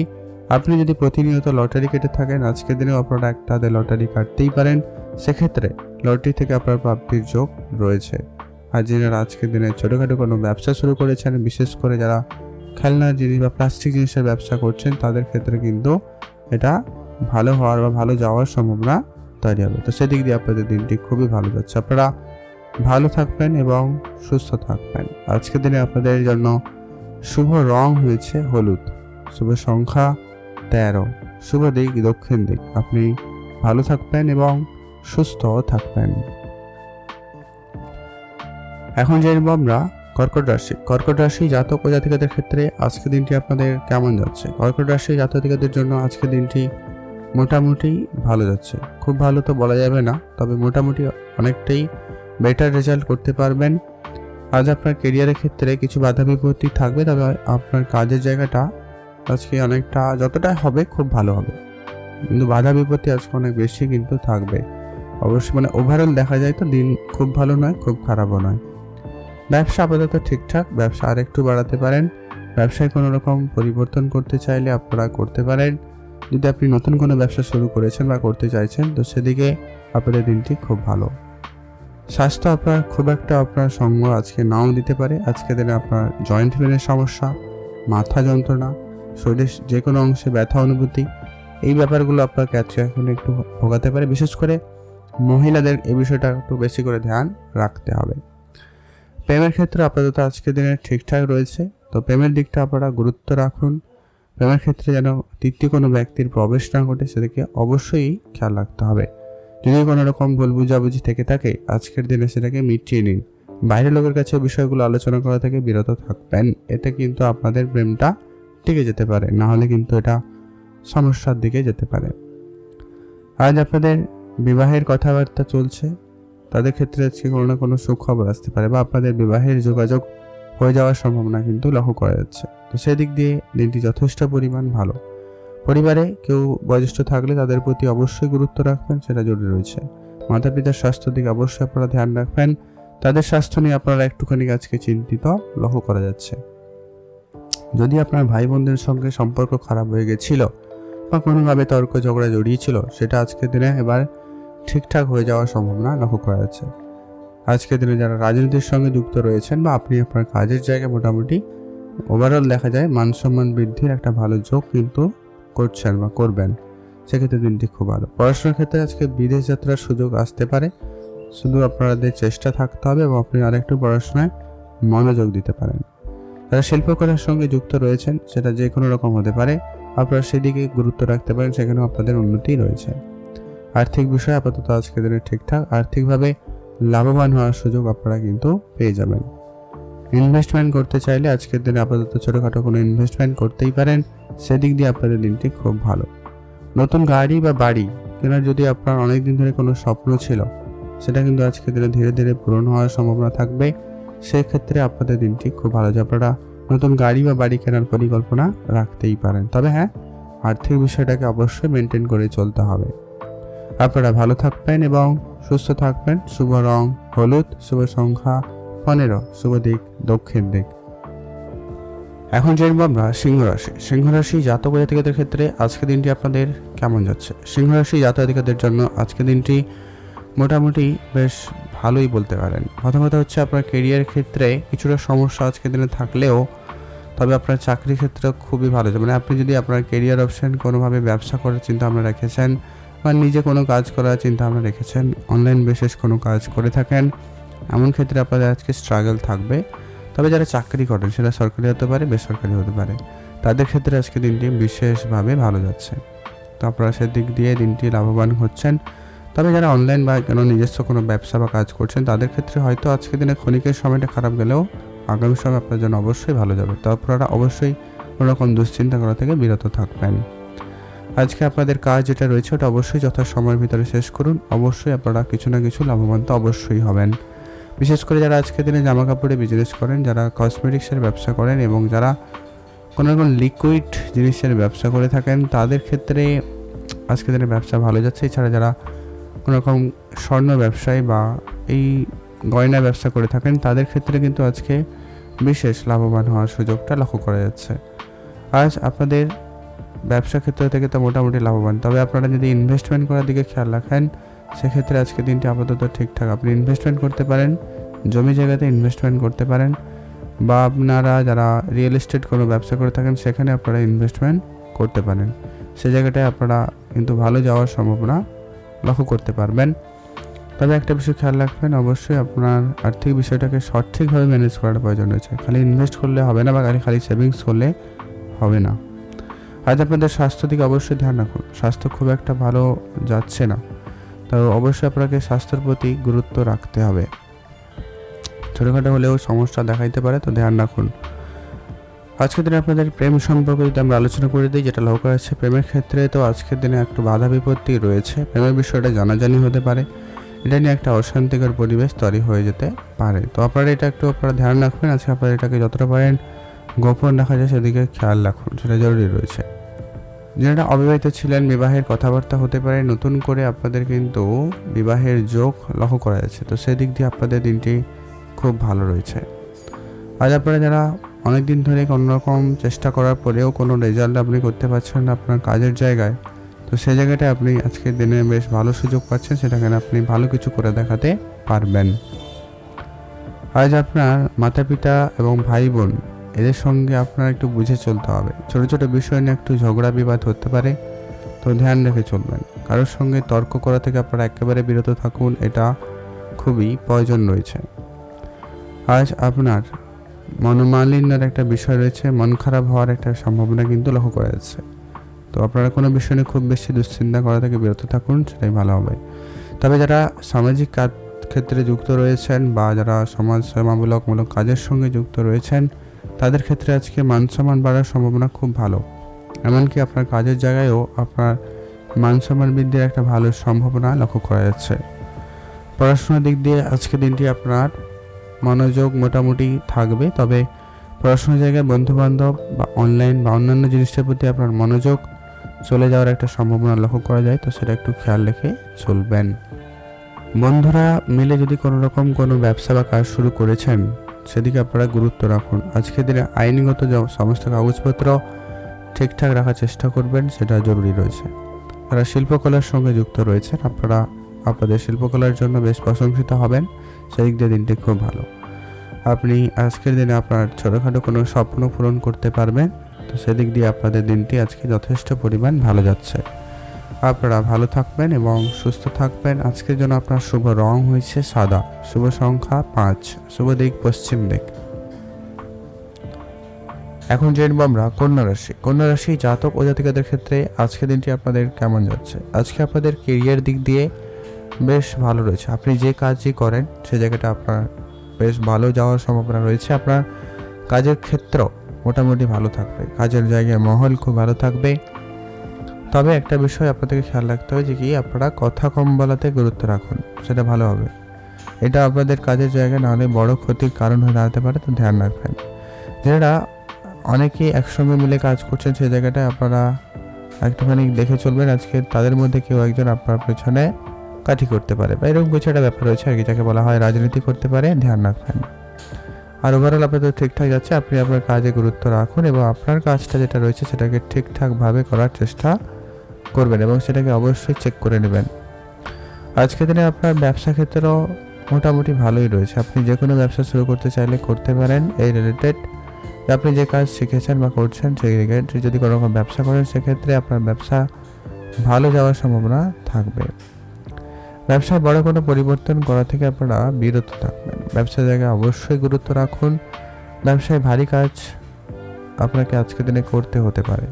আপনি যদি প্রতিনিয়ত লটারি কেটে থাকেন, আজকের দিনেও আপনারা একটা লটারি কাটতেই পারেন, সেক্ষেত্রে লটারি থেকে আপনার প্রাপ্তির যোগ রয়েছে। আর যারা আজকের দিনে ছোটোখাটো কোনো ব্যবসা শুরু করেছেন, বিশেষ করে যারা খেলনার জিনিস বা প্লাস্টিক জিনিসের ব্যবসা করছেন, তাদের ক্ষেত্রে কিন্তু এটা ভালো হওয়ার বা ভালো যাওয়ার সম্ভাবনা তৈরি হবে। তো সেদিক দিয়ে আপনাদের দিনটি খুবই ভালো যাচ্ছে। আপনারা ভালো থাকবেন এবং সুস্থ থাকবেন। আজকের দিনে আপনাদের জন্য শুভ রং হয়েছে হলুদ, শুভ সংখ্যা 13, শুভ দিক দক্ষিণ দিক। আপনি ভালো থাকবেন এবং সুস্থ থাকবেন। এখন জানবো আমরা কর্কট রাশি। কর্কট রাশি জাতক ও জাতিকাদের ক্ষেত্রে আজকের দিনটি আপনাদের কেমন যাচ্ছে? কর্কট রাশি জাতক জাতিকাদের জন্য আজকের দিনটি মোটামুটি ভালো যাচ্ছে, খুব ভালো তো বলা যাবে না, তবে মোটামুটি অনেকটাই বেটার রেজাল্ট করতে পারবেন। আজ আপনার কেরিয়ারের ক্ষেত্রে কিছু বাধা বিপত্তি থাকবে, তবে আপনার কাজের জায়গাটা আজকে অনেকটা যতটা হবে খুব ভালো হবে, কিন্তু বাধা বিপত্তি আজকে অনেক বেশি কিন্তু থাকবে অবশ্যই। মানে ওভারঅল দেখা যায় তো দিন খুব ভালো নয়, খুব খারাপও নয়। ব্যবসা আপাতত ঠিকঠাক, ব্যবসা আরেকটু বাড়াতে পারেন। ব্যবসায় কোনো রকম পরিবর্তন করতে চাইলে আপনারা করতে পারেন। যদি আপনি নতুন কোনো ব্যবসা শুরু করেছেন বা করতে চাইছেন তো সেদিকে আপনাদের দিনটি খুব ভালো। স্বাস্থ্য আপনার খুব একটা আপনার সঙ্গ আজকে নাও দিতে পারে। আজকে দিনে আপনার জয়েন্ট পেনের সমস্যা, মাথা যন্ত্রণা, শরীরের যে কোনো অংশে ব্যথা অনুভূতি, এই ব্যাপারগুলো আপনাকে আজকে এখন একটু ভোগাতে পারে। বিশেষ করে মহিলাদের এই বিষয়টা একটু বেশি করে ধ্যান রাখতে হবে। প্রেমের ক্ষেত্রে আপাতত আজকের দিনে ঠিকঠাক রয়েছে, তো প্রেমের দিকটা আপনারা গুরুত্ব রাখুন। প্রেমের ক্ষেত্রে যেন তৃতীয় কোনো ব্যক্তির প্রবেশ না ঘটে সেদিকে অবশ্যই খেয়াল রাখতে হবে। যদি কোনো রকম ভুল বুঝাবুঝি থেকে থাকে আজকের দিনে সেটাকে মিটিয়ে নিন। বাইরের লোকের কাছে বিষয়গুলো আলোচনা করা থেকে বিরত থাকবেন, এতে কিন্তু আপনাদের প্রেমটা টিকে যেতে পারে, না হলে কিন্তু এটা সমস্যার দিকে যেতে পারে। আজ আপনাদের বিবাহের কথাবার্তা চলছে, তাদের ক্ষেত্রে আজকে কোনো না কোনো সুখবর আসতে পারে বা আপনাদের বিবাহের যোগাযোগ হয়ে যাওয়ার সম্ভাবনা কিন্তু লক্ষ্য করা যাচ্ছে। তো সেদিক দিয়ে দিনটি যথেষ্ট পরিমাণ ভালো। পরিবারে কেউ বয়োজ্যেষ্ঠ থাকলে তাদের প্রতি অবশ্যই গুরুত্ব রাখবেন, সেটা জরুরি রয়েছে। মাতা পিতার স্বাস্থ্যের দিকে অবশ্যই আপনারা ধ্যান রাখবেন, তাদের স্বাস্থ্য নিয়ে আপনারা একটুখানি আজকে চিন্তিত লক্ষ্য করা যাচ্ছে। যদি আপনার ভাই বোনদের সঙ্গে সম্পর্ক খারাপ হয়ে গেছিল বা কোনোভাবে তর্ক ঝগড়া জড়িয়েছিল, সেটা আজকের দিনে এবার ঠিকঠাক হয়ে যাওয়ার সম্ভাবনা লক্ষ্য করা যাচ্ছে। আজকের দিনে যারা রাজনীতির সঙ্গে যুক্ত রয়েছেন বা আপনি আপনার কাজের জায়গায় মোটামুটি ওভারঅল দেখা যায় মান সম্মান বৃদ্ধির একটা ভালো যোগ কিন্তু করছেন বা করবেন, সেক্ষেত্রে দিনটি খুব ভালো। পড়াশোনার ক্ষেত্রে আজকে বিদেশ যাত্রার সুযোগ আসতে পারে, শুধু আপনাদের চেষ্টা থাকতে হবে এবং আপনি আরেকটু পড়াশোনায় মনোযোগ দিতে পারেন। যারা শিল্পকলার সঙ্গে যুক্ত রয়েছেন, সেটা যে কোনো রকম হতে পারে, আপনারা সেদিকে গুরুত্ব রাখতে পারেন, সেখানেও আপনাদের উন্নতি রয়েছে। আর্থিক বিষয় আপাতত আজকের দিনে ঠিকঠাক, আর্থিকভাবে লাভবান হওয়ার সুযোগ আপনারা কিন্তু পেয়ে যাবেন। ইনভেস্টমেন্ট করতে চাইলে আজকের দিনে আপাতত ছোটোখাটো কোনো ইনভেস্টমেন্ট করতেই পারেন, সেদিক দিয়ে আপনাদের দিনটি খুব ভালো। নতুন গাড়ি বা বাড়ি কেনার যদি আপনার অনেক দিন ধরে কোনো স্বপ্ন ছিল, সেটা কিন্তু আজকের দিনে ধীরে ধীরে পূরণ হওয়ার সম্ভাবনা থাকবে। সেক্ষেত্রে আপনাদের দিনটি খুব ভালো, যে আপনারা নতুন গাড়ি বা বাড়ি কেনার পরিকল্পনা রাখতেই পারেন। তবে হ্যাঁ, আর্থিক বিষয়টাকে অবশ্যই মেনটেন করে চলতে হবে। আপনারা ভালো থাকবেন এবং সুস্থ থাকবেন। শুভ রং হলুদ, শুভ সংখ্যা 15, শুভ দিক দক্ষিণ দিক। এখন জানবো আমরা সিংহ রাশি। সিংহ রাশি জাতক জাতিকাদের ক্ষেত্রে আজকের দিনটি আপনাদের কেমন যাচ্ছে? সিংহ রাশি জাতক জাতিকাদের জন্য আজকের দিনটি মোটামুটি বেশ ভালোই বলতে পারেন। প্রথম কথা হচ্ছে আপনার কেরিয়ার ক্ষেত্রে কিছুটা সমস্যা আজকের দিনে থাকলেও, তবে আপনার চাকরির ক্ষেত্রে খুবই ভালো। মানে আপনি যদি আপনার কেরিয়ার অপশন কোনোভাবে ব্যবসা করার চিন্তা ভাবনা রেখেছেন বা নিজে কোনো কাজ করার চিন্তা ভাবনা রেখেছেন, অনলাইন বেসিস কোনো কাজ করে থাকেন, এমন ক্ষেত্রে আপনাদের আজকে স্ট্রাগল থাকবে। তবে যারা চাকরি করেন, সেটা সরকারি হতে পারে, বেসরকারি হতে পারে, তাদের ক্ষেত্রে আজকে দিনটি বিশেষভাবে ভালো যাচ্ছে। তো আপনারা সেদিক দিয়ে দিনটি লাভবান হচ্ছেন। তবে যারা অনলাইন বা নিজস্ব কোনো ব্যবসা বা কাজ করছেন, তাদের ক্ষেত্রে হয়তো আজকের দিনে ক্ষণিকের সময়টা খারাপ গেলেও আগামী সময় আপনার জন্য অবশ্যই ভালো যাবে। তো আপনারা অবশ্যই কোনোরকম দুশ্চিন্তা করা থেকে বিরত থাকবেন। আজকে আপনাদের কাজ যেটা রয়েছে ওটা অবশ্যই যথা সময়ের ভিতরে শেষ করুন। অবশ্যই আপনারা কিছু না কিছু লাভবান তো অবশ্যই হবেন। বিশেষ করে যারা আজকের দিনে জামা কাপড়ে বিজনেস করেন, যারা কসমেটিক্সের ব্যবসা করেন এবং যারা কোনো রকম লিকুইড জিনিসের ব্যবসা করে থাকেন, তাদের ক্ষেত্রে আজকের দিনে ব্যবসা ভালো যাচ্ছে। এছাড়া যারা কোনো রকম স্বর্ণ ব্যবসায় বা এই গয়না ব্যবসা করে থাকেন, তাদের ক্ষেত্রে কিন্তু আজকে বিশেষ লাভবান হওয়ার সুযোগটা লক্ষ্য করা যাচ্ছে। আজ আপনাদের ব্যবসা ক্ষেত্র থেকে তো মোটামুটি লাভবান, তবে আপনারা যদি ইনভেস্টমেন্ট করার দিকে খেয়াল রাখেন, সেক্ষেত্রে আজকে দিনটি আপাতত ঠিকঠাক। আপনি ইনভেস্টমেন্ট করতে পারেন, জমি জায়গাতে ইনভেস্টমেন্ট করতে পারেন, বা আপনারা যারা রিয়েল এস্টেট কোনো ব্যবসা করে থাকেন সেখানে আপনারা ইনভেস্টমেন্ট করতে পারেন। সে জায়গাটায় আপনারা কিন্তু ভালো যাওয়ার সম্ভাবনা লক্ষ্য করতে পারবেন। তবে একটা বিষয় খেয়াল রাখবেন, অবশ্যই আপনার আর্থিক বিষয়টাকে সঠিকভাবে ম্যানেজ করার প্রয়োজন রয়েছে। খালি ইনভেস্ট করলে হবে না বা খালি সেভিংস করলে হবে না। আজ আপনাদের স্বাস্থ্য দিকে অবশ্যই ধ্যান রাখুন। স্বাস্থ্য খুব একটা ভালো যাচ্ছে না, তো অবশ্যই আপনাকে স্বাস্থ্যের প্রতি গুরুত্ব রাখতে হবে। ছোটোখাটো হলেও সমস্যা দেখাইতে পারে, তো ধ্যান রাখুন। আজকের দিনে আপনাদের প্রেম সম্পর্কে যদি আমরা আলোচনা করে দিই, যেটা লক্ষ্য আছে প্রেমের ক্ষেত্রে, তো আজকের দিনে একটু বাধা বিপত্তি রয়েছে। প্রেমের বিষয়টা জানাজানি হতে পারে, এটা নিয়ে একটা অশান্তিকর পরিবেশ তৈরি হয়ে যেতে পারে। তো আপনারা এটা একটু ধ্যান রাখবেন। আজকে আপনারা এটাকে যতটা পারেন গোপন রাখা যায় সেদিকে খেয়াল রাখুন, সেটা জরুরি রয়েছে। যারা অবিবাহিত ছিলেন, বিবাহের কথাবার্তা হতে পারে, নতুন করে আপনাদের কিন্তু বিবাহের যোগ লক্ষ্য করা যাচ্ছে, তো সেদিক দিয়ে আপনাদের দিনটি খুব ভালো রয়েছে। আজ আপনারা যারা অনেক দিন ধরে কোনোরকম চেষ্টা করার পরেও কোনো রেজাল্ট আপনি করতে পারছেন না আপনার কাজের জায়গায়, তো সেই জায়গাটায় আপনি আজকের দিনে বেশ ভালো সুযোগ পাচ্ছেন, সেটাকে আপনি ভালো কিছু করে দেখাতে পারবেন। আজ আপনার মাতা পিতা এবং ভাই বোন এদের সঙ্গে আপনার একটু বুঝে চলতে হবে। ছোটো ছোটো বিষয় নিয়ে একটু ঝগড়া বিবাদ হতে পারে, তো ধ্যান রেখে চলবেন। কারোর সঙ্গে তর্ক করা থেকে আপনারা একেবারে বিরত থাকুন, এটা খুবই প্রয়োজন রয়েছে। আজ আপনার মনোমালিন্যের একটা বিষয় রয়েছে, মন খারাপ হওয়ার একটা সম্ভাবনা কিন্তু লক্ষ্য করা যাচ্ছে। তো আপনারা কোনো বিষয় নিয়ে খুব বেশি দুশ্চিন্তা করা থেকে বিরত থাকুন, সেটাই ভালো হবে। তবে যারা সামাজিক কাজ ক্ষেত্রে যুক্ত রয়েছেন বা যারা সমাজ সেবামূলক কাজের সঙ্গে যুক্ত রয়েছেন, তাদের ক্ষেত্রে আজকে মান সম্মান বাড়ার সম্ভাবনা খুব ভালো। এমনকি আপনার কাজের জায়গায়ও আপনার মান সম্মান বৃদ্ধির একটা ভালো সম্ভাবনা লক্ষ্য করা যাচ্ছে। পড়াশোনার দিক দিয়ে আজকে দিনটি আপনার মনোযোগ মোটামুটি থাকবে, তবে পড়াশোনার জায়গায় বন্ধুবান্ধব বা অনলাইন বা অন্যান্য জিনিসটার প্রতি আপনার মনোযোগ চলে যাওয়ার একটা সম্ভাবনা লক্ষ্য করা যায়, তো সেটা একটু খেয়াল রেখে চলবেন। বন্ধুরা মিলে যদি কোনো ব্যবসা বা কাজ শুরু করেছেন, সেদিকে আপনারা গুরুত্ব রাখুন। আজকের দিনে আইনগত সমস্ত কাগজপত্র ঠিকঠাক রাখার চেষ্টা করবেন, সেটা জরুরি রয়েছে। যারা শিল্পকলার সঙ্গে যুক্ত রয়েছেন, আপনারা আপনাদের শিল্পকলার জন্য বেশ প্রশংসিত হবেন, সেদিক দিয়ে দিনটি খুব ভালো। আপনি আজকের দিনে আপনার ছোটোখাটো কোনো স্বপ্ন পূরণ করতে পারবেন, তো সেদিক দিয়ে আপনাদের দিনটি আজকে যথেষ্ট পরিমাণ ভালো যাচ্ছে। আপনারা ভালো থাকবেন এবং সুস্থ থাকবেন। আজকের জন্য আপনার শুভ রং হয়েছে সাদা, শুভ সংখ্যা 5, শুভ দিক পশ্চিম দিক। এখন জেনব আমরা কন্যা রাশি। কন্যা রাশি জাতক ও জাতিকাদের ক্ষেত্রে আজকের দিনটি আপনাদের কেমন যাচ্ছে? আজকে আপনাদের কেরিয়ার দিক দিয়ে বেশ ভালো রয়েছে। আপনি যে কাজই করেন সে জায়গাটা আপনার বেশ ভালো যাওয়ার সম্ভাবনা রয়েছে। আপনার কাজের ক্ষেত্র মোটামুটি ভালো থাকবে, কাজের জায়গায় মহল খুব ভালো থাকবে। তবে একটা বিষয় আপনাদেরকে খেয়াল রাখতে হবে যে কি আপনারা কথা কম বলাতে গুরুত্ব রাখুন, সেটা ভালো হবে। এটা আপনাদের কাজের জায়গায় নাহলে বড় ক্ষতির কারণ হয়ে দাঁড়াতে পারে, তো ধ্যান রাখবেন। যারা অনেকেই একসঙ্গে মিলে কাজ করছেন সেই জায়গাটায় আপনারা একটুখানি দেখে চলবেন। আজকে তাদের মধ্যে কেউ একজন আপনার পেছনে কাঠি করতে পারে বা এরকম কিছু একটা ব্যাপার রয়েছে আর কি, যাকে বলা হয় রাজনীতি করতে পারে, ধ্যান রাখবেন। আর ওভারঅল আপনাদের ঠিকঠাক যাচ্ছে। আপনি আপনার কাজে গুরুত্ব রাখুন এবং আপনার কাজটা যেটা রয়েছে সেটাকে ঠিকঠাকভাবে করার চেষ্টা করবেন এবং সেটাকে অবশ্যই চেক করে নেবেন। আজকের দিনে আপনার ব্যবসা ক্ষেত্রেও মোটামুটি ভালোই রয়েছে। আপনি যে কোনো ব্যবসা শুরু করতে চাইলে করতে পারেন। এই রিলেটেড আপনি যে কাজ শিখেছেন বা করছেন সেই রিলেটেড যদি কোনো রকম ব্যবসা করেন, সেক্ষেত্রে আপনার ব্যবসা ভালো যাওয়ার সম্ভাবনা থাকবে। ব্যবসায় বড় কোনো পরিবর্তন করা থেকে আপনারা বিরত থাকবেন। ব্যবসার জায়গায় অবশ্যই গুরুত্ব রাখুন। ব্যবসায় ভারী কাজ আপনাকে আজকের দিনে করতে হতে পারে,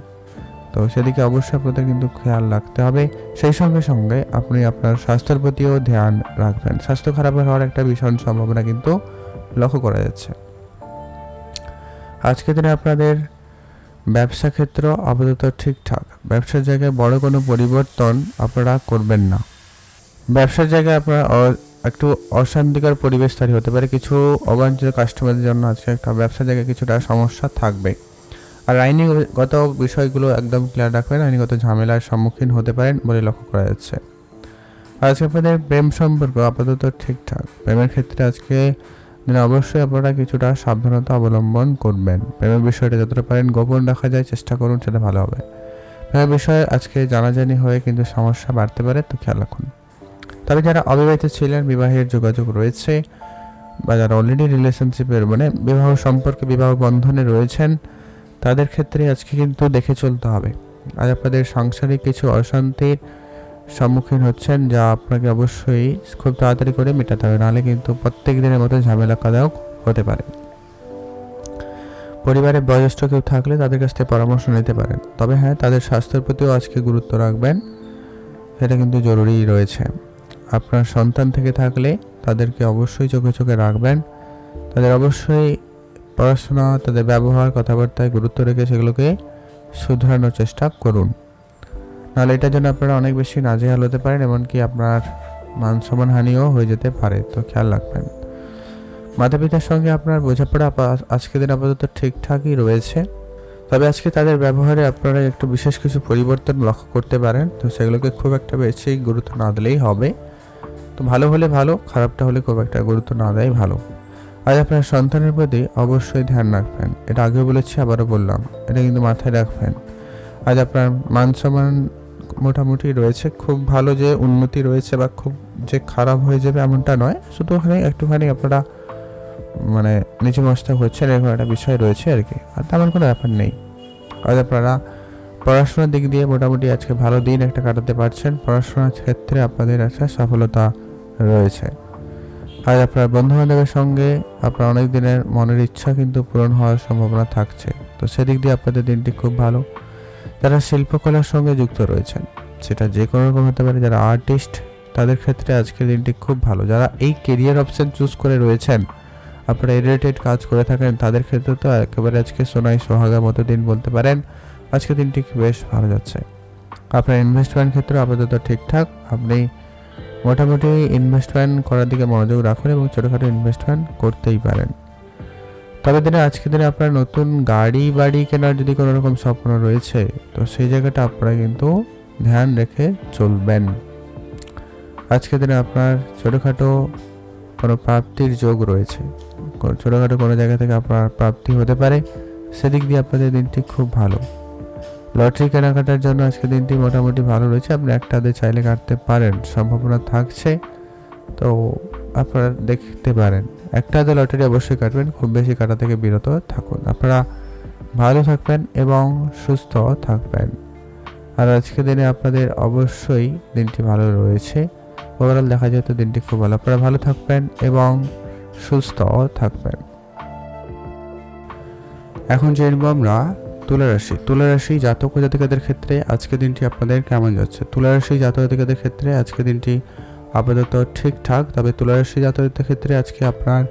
তো সেদিকে অবশ্যই আপনাদের কিন্তু খেয়াল রাখতে হবে। সেই সঙ্গে সঙ্গে আপনি আপনার স্বাস্থ্যের প্রতিও ধ্যান রাখবেন। স্বাস্থ্য খারাপ হওয়ার একটা ভীষণ সম্ভাবনা কিন্তু লক্ষ্য করা যাচ্ছে। আজকের দিনে আপনাদের ব্যবসা ক্ষেত্র আপাতত ঠিকঠাক। ব্যবসার জায়গায় বড় কোনো পরিবর্তন আপনারা করবেন না। ব্যবসার জায়গায় আপনার একটু অশান্তিকর পরিবেশ তৈরি হতে পারে। কিছু অবাঞ্ছিত কাস্টমারদের জন্য আজকে একটা ব্যবসার জায়গায় কিছুটা সমস্যা থাকবে। আর আইনিগত বিষয়গুলো একদম ক্লিয়ার রাখবেন। আইনিগত ঝামেলার সম্মুখীন হতে পারেন বলে লক্ষ্য করা যাচ্ছে। আজকে আপনাদের প্রেম সম্পর্ক আপাতত ঠিকঠাক। প্রেমের ক্ষেত্রে আজকে অবশ্যই আপনারা কিছুটা সাবধানতা অবলম্বন করবেন। প্রেমের বিষয়টা যতটা পারেন গোপন রাখা যায় চেষ্টা করুন, সেটা ভালো হবে। প্রেমের বিষয়ে আজকে জানাজানি হয়ে কিন্তু সমস্যা বাড়তে পারে, তো খেয়াল রাখুন। তবে যারা অবিবাহিত ছিলেন, বিবাহের যোগাযোগ রয়েছে বা যারা অলরেডি রিলেশনশিপের বিবাহ সম্পর্কে বিবাহ বন্ধনে রয়েছেন, তাদের ক্ষেত্রে আজকে কিন্তু দেখে চলতে হবে। আজ আপনাদের সাংসারিক কিছু অশান্তির সম্মুখীন হচ্ছেন, যা আপনাকে অবশ্যই খুব তাড়াতাড়ি করে মেটাতে হবে, নাহলে কিন্তু প্রত্যেক দিনের মতো ঝামেলাদায়ক হতে পারে। পরিবারে বয়োজ্যেষ্ঠ কেউ থাকলে তাদের কাছ থেকে পরামর্শ নিতে পারেন। তবে হ্যাঁ, তাদের স্বাস্থ্যের প্রতিও আজকে গুরুত্ব রাখবেন, সেটা কিন্তু জরুরি রয়েছে। আপনার সন্তান থেকে থাকলে তাদেরকে অবশ্যই চোখে চোখে রাখবেন। তাদের অবশ্যই পড়াশোনা, তাদের ব্যবহার, কথাবার্তায় গুরুত্ব রেখে সেগুলোকে শুধরানোর চেষ্টা করুন, নাহলে এটার জন্য আপনারা অনেক বেশি নাজেহাল হতে পারেন, এমনকি আপনার মান সম্মান হানিও হয়ে যেতে পারে, তো খেয়াল রাখবেন। মাতা পিতার সঙ্গে আপনার বোঝাপড়া আজকের দিন আপাতত ঠিকঠাকই রয়েছে, তবে আজকে তাদের ব্যবহারে আপনারা একটু বিশেষ কিছু পরিবর্তন লক্ষ্য করতে পারেন, তো সেগুলোকে খুব একটা বেশি গুরুত্ব না দিলেই হবে। তো ভালো হলে ভালো, খারাপটা হলে খুব একটা গুরুত্ব না দেয় ভালো। আজ আপনার সন্তানের প্রতি অবশ্যই ধ্যান রাখবেন, এটা আগেও বলেছি আবারও বললাম, এটা কিন্তু মাথায় রাখবেন। আজ আপনার মান সম্মান মোটামুটি রয়েছে, খুব ভালো যে উন্নতি রয়েছে বা খুব যে খারাপ হয়ে যাবে এমনটা নয়, শুধু ওখানে একটুখানি আপনারা মানে নিচু মস্তক হচ্ছে এরকম একটা বিষয় রয়েছে আর কি, আর তেমন কোনো ব্যাপার নেই। আজ আপনারা পড়াশোনার দিক দিয়ে মোটামুটি আজকে ভালো দিন একটা কাটাতে পারছেন, পড়াশোনার ক্ষেত্রে আপনাদের একটা সফলতা রয়েছে। আজ আপনার বন্ধু বান্ধবের সঙ্গে আপনার অনেক দিনের মনের ইচ্ছা কিন্তু পূরণ হওয়ার সম্ভাবনা থাকছে, তো সেদিক দিয়ে আপনাদের দিনটি খুব ভালো। যারা শিল্পকলার সঙ্গে যুক্ত রয়েছেন, সেটা যে কোনো রকম হতে পারে, যারা আর্টিস্ট তাদের ক্ষেত্রে আজকের দিনটি খুব ভালো। যারা এই কেরিয়ার অপশন চুজ করে রয়েছেন, আপনারা রিলেটেড কাজ করে থাকেন, তাদের ক্ষেত্রে তো একেবারে আজকে সোনাই সোহাগা মতো দিন বলতে পারেন। আজকে দিনটি বেশ ভালো যাচ্ছে। আপনার ইনভেস্টমেন্ট ক্ষেত্রে আপাতত ঠিকঠাক, আপনি মোটামুটি ইনভেস্টমেন্ট করার দিকে মনোযোগ রাখুন এবং ছোটোখাটো ইনভেস্টমেন্ট করতেই পারেন। তবে আজকের দিনে আপনার নতুন গাড়ি বাড়ি কেনার যদি কোনো রকম স্বপ্ন রয়েছে, তো সেই জায়গাটা আপনারা কিন্তু ধ্যান রেখে চলবেন। আজকের দিনে আপনার ছোটোখাটো কোনো প্রাপ্তির যোগ রয়েছে, ছোটোখাটো কোনো জায়গা থেকে আপনার প্রাপ্তি হতে পারে, সেদিক দিয়ে আপনাদের দিনটি খুব ভালো। লটারি কেনাকাটার জন্য আজকে দিনটি মোটামুটি ভালো রয়েছে, আপনি একটা হাতে চাইলে কাটতে পারেন, সম্ভাবনা থাকছে, তো আপনারা দেখতে পারেন। একটা হাতে লটারি অবশ্যই কাটবেন, খুব বেশি কাটা থেকে বিরত থাকুন। আপনারা ভালো থাকবেন এবং সুস্থ থাকবেন। আর আজকের দিনে আপনাদের অবশ্যই দিনটি ভালো রয়েছে, ওভারঅল দেখা যায় তো দিনটি খুব ভালো। আপনারা ভালো থাকবেন এবং সুস্থ থাকবেন। এখন জানবো আমরা তুলা রাশি জাতক ও জাতিকাদের ক্ষেত্রে আজকের দিনটি আপনাদের কেমন যাচ্ছে। তুলা রাশি জাতক জাতিকাদের ক্ষেত্রে আজকের দিনটি আপাতত ঠিকঠাক, তবে তুলা রাশি জাতকদের ক্ষেত্রে আজকে আপনার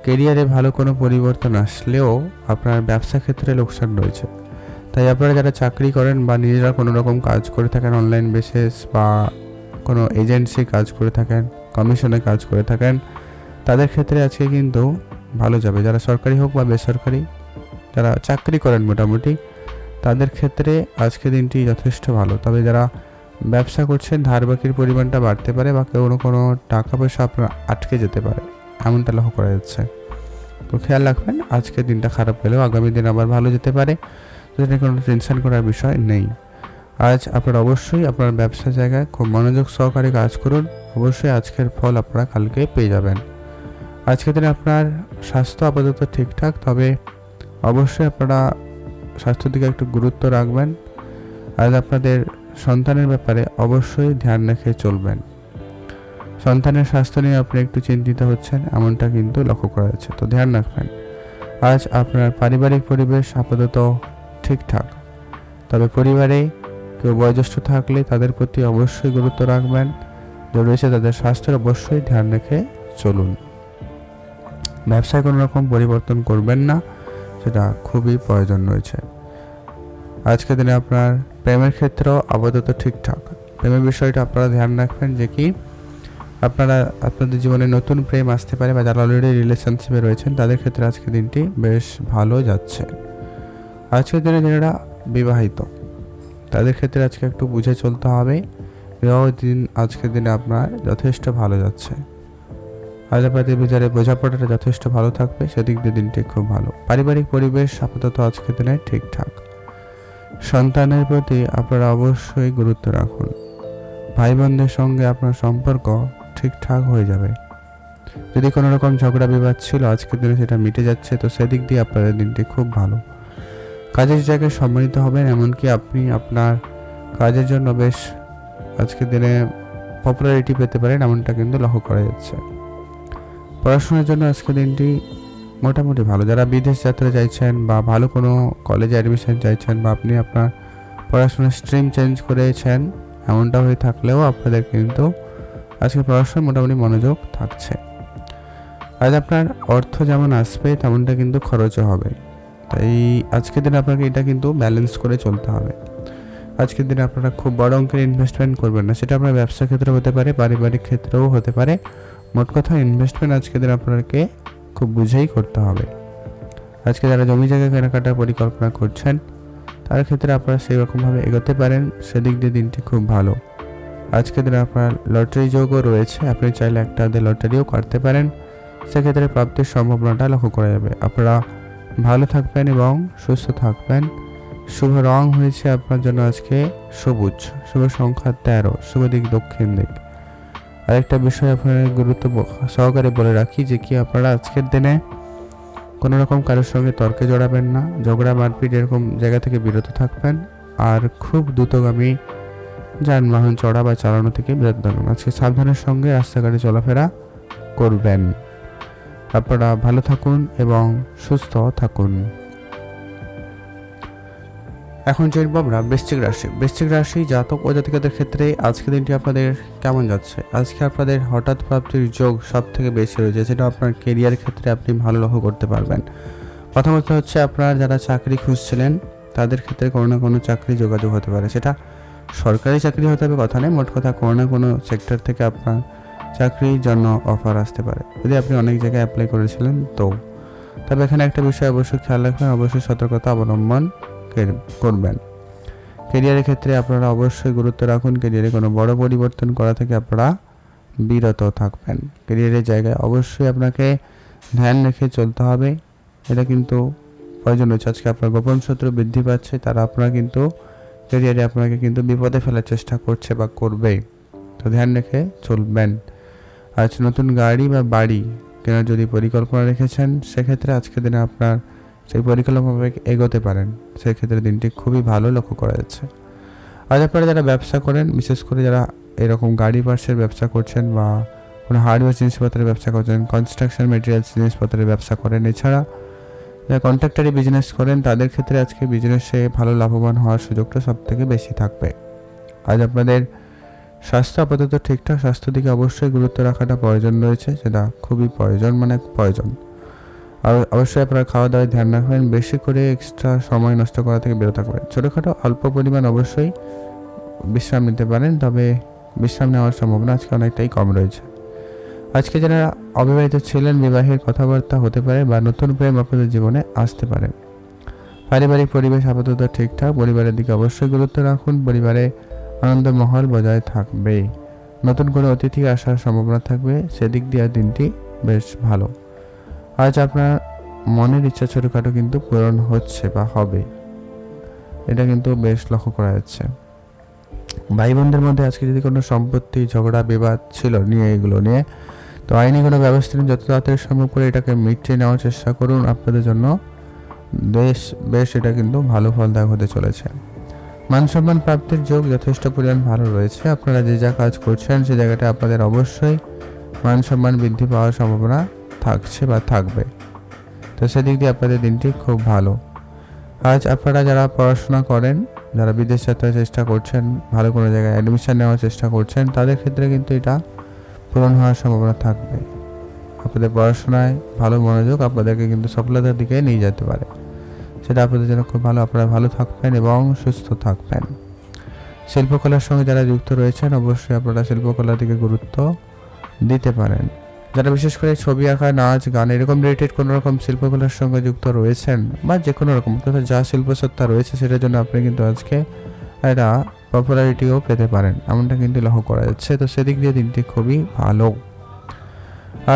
কেরিয়ারে ভালো কোনো পরিবর্তন আসলেও আপনার ব্যবসা ক্ষেত্রে লোকসান রয়েছে। তাই আপনারা যারা চাকরি করেন বা নিজেরা কোনো রকম কাজ করে থাকেন, অনলাইন বেসিস বা কোনো এজেন্সি কাজ করে থাকেন, কমিশনে কাজ করে থাকেন, তাদের ক্ষেত্রে আজকে কিন্তু ভালো যাবে। যারা সরকারি হোক বা বেসরকারি, যারা চাকরি করেন মোটামুটি, তাদের ক্ষেত্রে আজকে দিনটি যথেষ্ট ভালো। তবে যারা ব্যবসা করছেন, ধার বাকির পরিমাণটা বাড়তে পারে বা কোনো টাকা পয়সা আপনার আটকে যেতে পারে, এমনটা লক্ষ্য করা যাচ্ছে। তো খেয়াল রাখবেন, আজকের দিনটা খারাপ গেলেও আগামী দিন আবার ভালো যেতে পারে, সেটা কোনো টেনশন করার বিষয় নেই। আজ আপনারা অবশ্যই আপনার ব্যবসা জায়গায় খুব মনোযোগ সহকারে কাজ করুন, অবশ্যই আজকের ফল আপনারা কালকে পেয়ে যাবেন। আজকের দিনে আপনার স্বাস্থ্য আপাতত ঠিকঠাক, তবে অবশ্যই আপনারা স্বাস্থ্যের দিকে একটু গুরুত্ব রাখবেন। আজ আপনাদের সন্তানের ব্যাপারে অবশ্যই ধ্যান রেখে চলবেন। সন্তানের স্বাস্থ্য নিয়ে আপনি একটু চিন্তিত হচ্ছেন, এমনটা কিন্তু লক্ষ্য করা যাচ্ছে, তো ধ্যান রাখবেন। আজ আপনার পারিবারিক পরিবেশ আপাতত ঠিকঠাক, তবে পরিবারে কেউ বয়োজ্যেষ্ঠ থাকলে তাদের প্রতি অবশ্যই গুরুত্ব রাখবেন, যে রয়েছে তাদের স্বাস্থ্যের অবশ্যই ধ্যান রেখে চলুন। ব্যবসায় কোনো রকম পরিবর্তন করবেন না, সেটা খুবই প্রয়োজন রয়েছে। আজকের দিনে আপনার প্রেমের ক্ষেত্রেও আপাতত ঠিকঠাক, প্রেমের বিষয়টা আপনারা ধ্যান রাখবেন, যে কি আপনারা আপনাদের জীবনে নতুন প্রেম আসতে পারে, বা যারা অলরেডি রিলেশনশিপে রয়েছেন তাদের ক্ষেত্রে আজকের দিনটি বেশ ভালো যাচ্ছে। আজকের দিনে যারা বিবাহিত, তাদের ক্ষেত্রে আজকে একটু বুঝে চলতে হবে। বিবাহ দিন আজকের দিনে আপনার যথেষ্ট ভালো যাচ্ছে। আজ আপনাদের ভিতরে বোঝাপড়াটা যথেষ্ট ভালো থাকবে, সেদিক দিয়ে দিনটি খুব ভালো। পারিবারিক পরিবেশ আপাতত আজকের দিনে ঠিকঠাক। সন্তানের প্রতি আপনারা অবশ্যই গুরুত্ব রাখুন। ভাই বোনদের সঙ্গে আপনার সম্পর্ক ঠিকঠাক হয়ে যাবে। যদি কোনো রকম ঝগড়া বিবাদ ছিল, আজকের দিনে সেটা মিটে যাচ্ছে, তো সেদিক দিয়ে আপনাদের দিনটি খুব ভালো। কাজের জায়গায় সম্মানিত হবেন, এমনকি আপনি আপনার কাজের জন্য বেশ আজকের দিনে পপুলারিটি পেতে পারেন, এমনটা কিন্তু লক্ষ্য করা যাচ্ছে। পড়াশোনার জন্য আজকের দিনটি মোটামুটি ভালো। যারা বিদেশ যাত্রা চাইছেন বা ভালো কোনো কলেজে অ্যাডমিশন চাইছেন, বা আপনি আপনার পড়াশোনার স্ট্রিম চেঞ্জ করেছেন, এমনটা হয়ে থাকলেও আপনাদের কিন্তু আজকে পড়াশোনায় মোটামুটি মনোযোগ থাকছে। আজ আপনার অর্থ যেমন আসবে তেমনটা কিন্তু খরচও হবে, তাই আজকের দিনে আপনাকে এটা কিন্তু ব্যালেন্স করে চলতে হবে। আজকের দিনে আপনারা খুব বড় অঙ্কের ইনভেস্টমেন্ট করবেন না, সেটা আপনার ব্যবসা ক্ষেত্রে হতে পারে, পারিবারিক ক্ষেত্রেও হতে পারে। মোট কথা ইনভেস্টমেন্ট আজকের দিনে আপনাকে খুব বুঝেই করতে হবে। আজকে যারা জমি জায়গা কেনাকাটার পরিকল্পনা করছেন তার ক্ষেত্রে আপনারা সেই রকমভাবে এগোতে পারেন, সেদিক দিয়ে দিনটি খুব ভালো। আজকের দিনে আপনার লটারি যোগও রয়েছে, আপনি চাইলে একটা লটারিও কাটতে পারেন, সেক্ষেত্রে প্রাপ্তির সম্ভাবনাটা লক্ষ্য করা যাবে। আপনারা ভালো থাকবেন এবং সুস্থ থাকবেন। শুভ রং হয়েছে আপনার জন্য আজকে সবুজ, শুভ সংখ্যা 13, শুভ দিক দক্ষিণ দিক। আরেকটা বিষয় আপনাদের গুরুত্ব সহকারে বলে রাখি যে কি আপনারা আজকের দিনে কোনো রকম কারোর সঙ্গে তর্কে জড়াবেন না, ঝগড়া মারপিট এরকম জায়গা থেকে বিরত থাকবেন, আর খুব দ্রুতগামী যানবাহন চড়া বা চালানো থেকে বিরত থাকুন। আজকে সাবধানের সঙ্গে রাস্তাঘাটে চলাফেরা করবেন। আপনারা ভালো থাকুন এবং সুস্থ থাকুন। এখন জানবো আমরা বৃশ্চিক রাশি। বৃশ্চিক রাশি জাতক ও জাতিকাদের ক্ষেত্রে আজকের দিনটি আপনাদের কেমন যাচ্ছে? আজকে আপনাদের হঠাৎ প্রাপ্তির যোগ সব থেকে বেশি রয়েছে, সেটা আপনার কেরিয়ার ক্ষেত্রে আপনি ভালো লক্ষ্য করতে পারবেন। প্রথমত হচ্ছে আপনারা যারা চাকরি খুঁজছিলেন তাদের ক্ষেত্রে কোনো না কোনো চাকরি যোগাযোগ হতে পারে, সেটা সরকারি চাকরি হতে হবে কথা নেই, মোট কথা কোনো না কোনো সেক্টর থেকে আপনার চাকরির জন্য অফার আসতে পারে, যদি আপনি অনেক জায়গায় অ্যাপ্লাই করেছিলেন তো। তবে এখানে একটা বিষয় অবশ্যই খেয়াল রাখবেন, অবশ্যই সতর্কতা অবলম্বন করবেন। কেরিয়ারের ক্ষেত্রে আপনারা অবশ্যই গুরুত্ব রাখুন, কেরিয়ারে কোনো বড় পরিবর্তন করা থেকে আপনারা বিরত থাকবেন। কেরিয়ারের জায়গায় অবশ্যই আপনাকে ধ্যান রেখে চলতে হবে, এটা কিন্তু প্রয়োজন রয়েছে। আজকে আপনার গোপন শত্রু বৃদ্ধি পাচ্ছে, তারা আপনারা কিন্তু কেরিয়ারে আপনাকে কিন্তু বিপদে ফেলার চেষ্টা করছে বা করবে, তো ধ্যান রেখে চলবেন। আজ নতুন গাড়ি বা বাড়ি কেনার যদি পরিকল্পনা রেখেছেন সেক্ষেত্রে আজকের দিনে আপনার সেই পরিকল্পনাভাবে এগোতে পারেন, সেক্ষেত্রে দিনটি খুবই ভালো লক্ষ্য করা যাচ্ছে। আজ আপনারা যারা ব্যবসা করেন, বিশেষ করে যারা এরকম গাড়ি পার্টসের ব্যবসা করছেন বা কোনো হার্ডওয়্যার জিনিসপত্রের ব্যবসা করছেন, কনস্ট্রাকশন মেটেরিয়ালস জিনিসপত্রের ব্যবসা করেন, এছাড়া যারা কন্ট্রাক্টারি বিজনেস করেন তাদের ক্ষেত্রে আজকে বিজনেসে ভালো লাভবান হওয়ার সুযোগটা সব থেকে বেশি থাকবে। আজ আপনাদের স্বাস্থ্য আপাতত ঠিকঠাক, স্বাস্থ্য দিকে অবশ্যই গুরুত্ব রাখাটা প্রয়োজন রয়েছে, সেটা খুবই প্রয়োজন, মানে প্রয়োজন। আর অবশ্যই আপনারা খাওয়া দাওয়ায় ধ্যান রাখবেন, বেশি করে এক্সট্রা সময় নষ্ট করা থেকে বেরো থাকবেন। ছোটোখাটো অল্প পরিমাণ অবশ্যই বিশ্রাম নিতে পারেন, তবে বিশ্রাম নেওয়ার সম্ভাবনা আজকে অনেকটাই কম রয়েছে। আজকে যারা অবিবাহিত ছিলেন, বিবাহের কথাবার্তা হতে পারে বা নতুন প্রেম আপনাদের জীবনে আসতে পারে। পারিবারিক পরিবেশ আপাতত ঠিকঠাক, পরিবারের দিকে অবশ্যই গুরুত্ব রাখুন, পরিবারে আনন্দ মহল বজায় থাকবে। নতুন কোনো অতিথি আসার সম্ভাবনা থাকবে, সেদিক দিয়ে দিনটি বেশ ভালো। আজ আপনার মনের ইচ্ছা ছোটোখাটো কিন্তু পূরণ হচ্ছে বা হবে, এটা কিন্তু বেশ লক্ষ্য করা যাচ্ছে। ভাই বোনদের মধ্যে আজকে যদি কোনো সম্পত্তি ঝগড়া বিবাদ ছিল নিয়ে, এগুলো নিয়ে তো আইনি কোনো ব্যবস্থা নিয়ে যত তাড়াতাড়ি সম্ভব করে এটাকে মিটিয়ে নেওয়ার চেষ্টা করুন, আপনাদের জন্য বেশ এটা কিন্তু ভালো ফলদায়ক হতে চলেছে। মান সম্মান প্রাপ্তির যোগ যথেষ্ট পরিমাণ ভালো রয়েছে। আপনারা যে যা কাজ করছেন সে জায়গাটা আপনাদের অবশ্যই মান সম্মান বৃদ্ধি পাওয়ার সম্ভাবনা থাকছে বা থাকবে, তো সেদিক দিয়ে আপনাদের দিনটি খুব ভালো। আজ আপনারা যারা পড়াশোনা করেন, যারা বিদেশ যাত্রার চেষ্টা করছেন, ভালো কোনো জায়গায় অ্যাডমিশন নেওয়ার চেষ্টা করছেন, তাদের ক্ষেত্রে কিন্তু এটা পূরণ হওয়ার সম্ভাবনা থাকবে। আপনাদের পড়াশোনায় ভালো মনোযোগ আপনাদেরকে কিন্তু সফলতার দিকে নিয়ে যেতে পারে, সেটা আপনাদের জন্য খুব ভালো। আপনারা ভালো থাকবেন এবং সুস্থ থাকবেন। শিল্পকলার সঙ্গে যারা যুক্ত রয়েছেন অবশ্যই আপনারা শিল্পকলার দিকে গুরুত্ব দিতে পারেন। যারা বিশেষ করে ছবি আঁকা, নাচ, গান এরকম রিলেটেড কোনো রকম শিল্পকলার সঙ্গে যুক্ত রয়েছেন বা যে কোনো রকম যা শিল্পসত্তা রয়েছে সেটার জন্য আপনি কিন্তু আজকে একটা পপুলারিটিও পেতে পারেন, এমনটা কিন্তু লক্ষ্য করা যাচ্ছে, তো সেদিক দিয়ে দিনটি খুবই ভালো।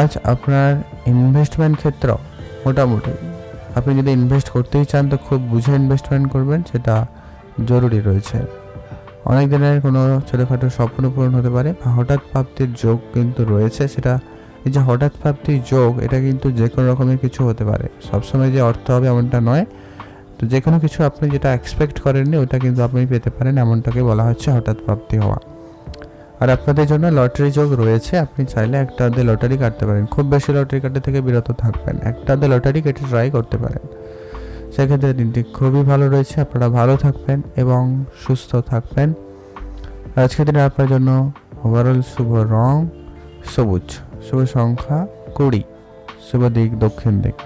আজ আপনার ইনভেস্টমেন্ট ক্ষেত্র মোটামুটি, আপনি যদি ইনভেস্ট করতেই চান তো খুব বুঝে ইনভেস্টমেন্ট করবেন, সেটা জরুরি রয়েছে। অনেক দিনের কোনো ছোটোখাটো স্বপ্ন পূরণ হতে পারে বা হঠাৎ প্রাপ্তির যোগ কিন্তু রয়েছে, সেটা এই যে হঠাৎ প্রাপ্তির যোগ এটা কিন্তু যে কোনো রকমের কিছু হতে পারে, সবসময় যে অর্থ হবে এমনটা নয়, তো যে কোনো কিছু আপনি যেটা এক্সপেক্ট করেননি ওটা কিন্তু আপনি পেতে পারেন, এমনটাকে বলা হচ্ছে হঠাৎ প্রাপ্তি হওয়া। আর আপনাদের জন্য লটারি যোগ রয়েছে, আপনি চাইলে একটা অর্ধে লটারি কাটতে পারেন, খুব বেশি লটারি কাটতে থেকে বিরত থাকবেন, একটা অর্ধে লটারি কেটে ট্রাই করতে পারেন, সেক্ষেত্রে দিনটি খুবই ভালো রয়েছে। আপনারা ভালো থাকবেন এবং সুস্থ থাকবেন। আজকের দিনে আপনার জন্য ওভারঅল শুভ রং সবুজ, শুভ সংখ্যা 20, শুভ দিক দক্ষিণ দিক।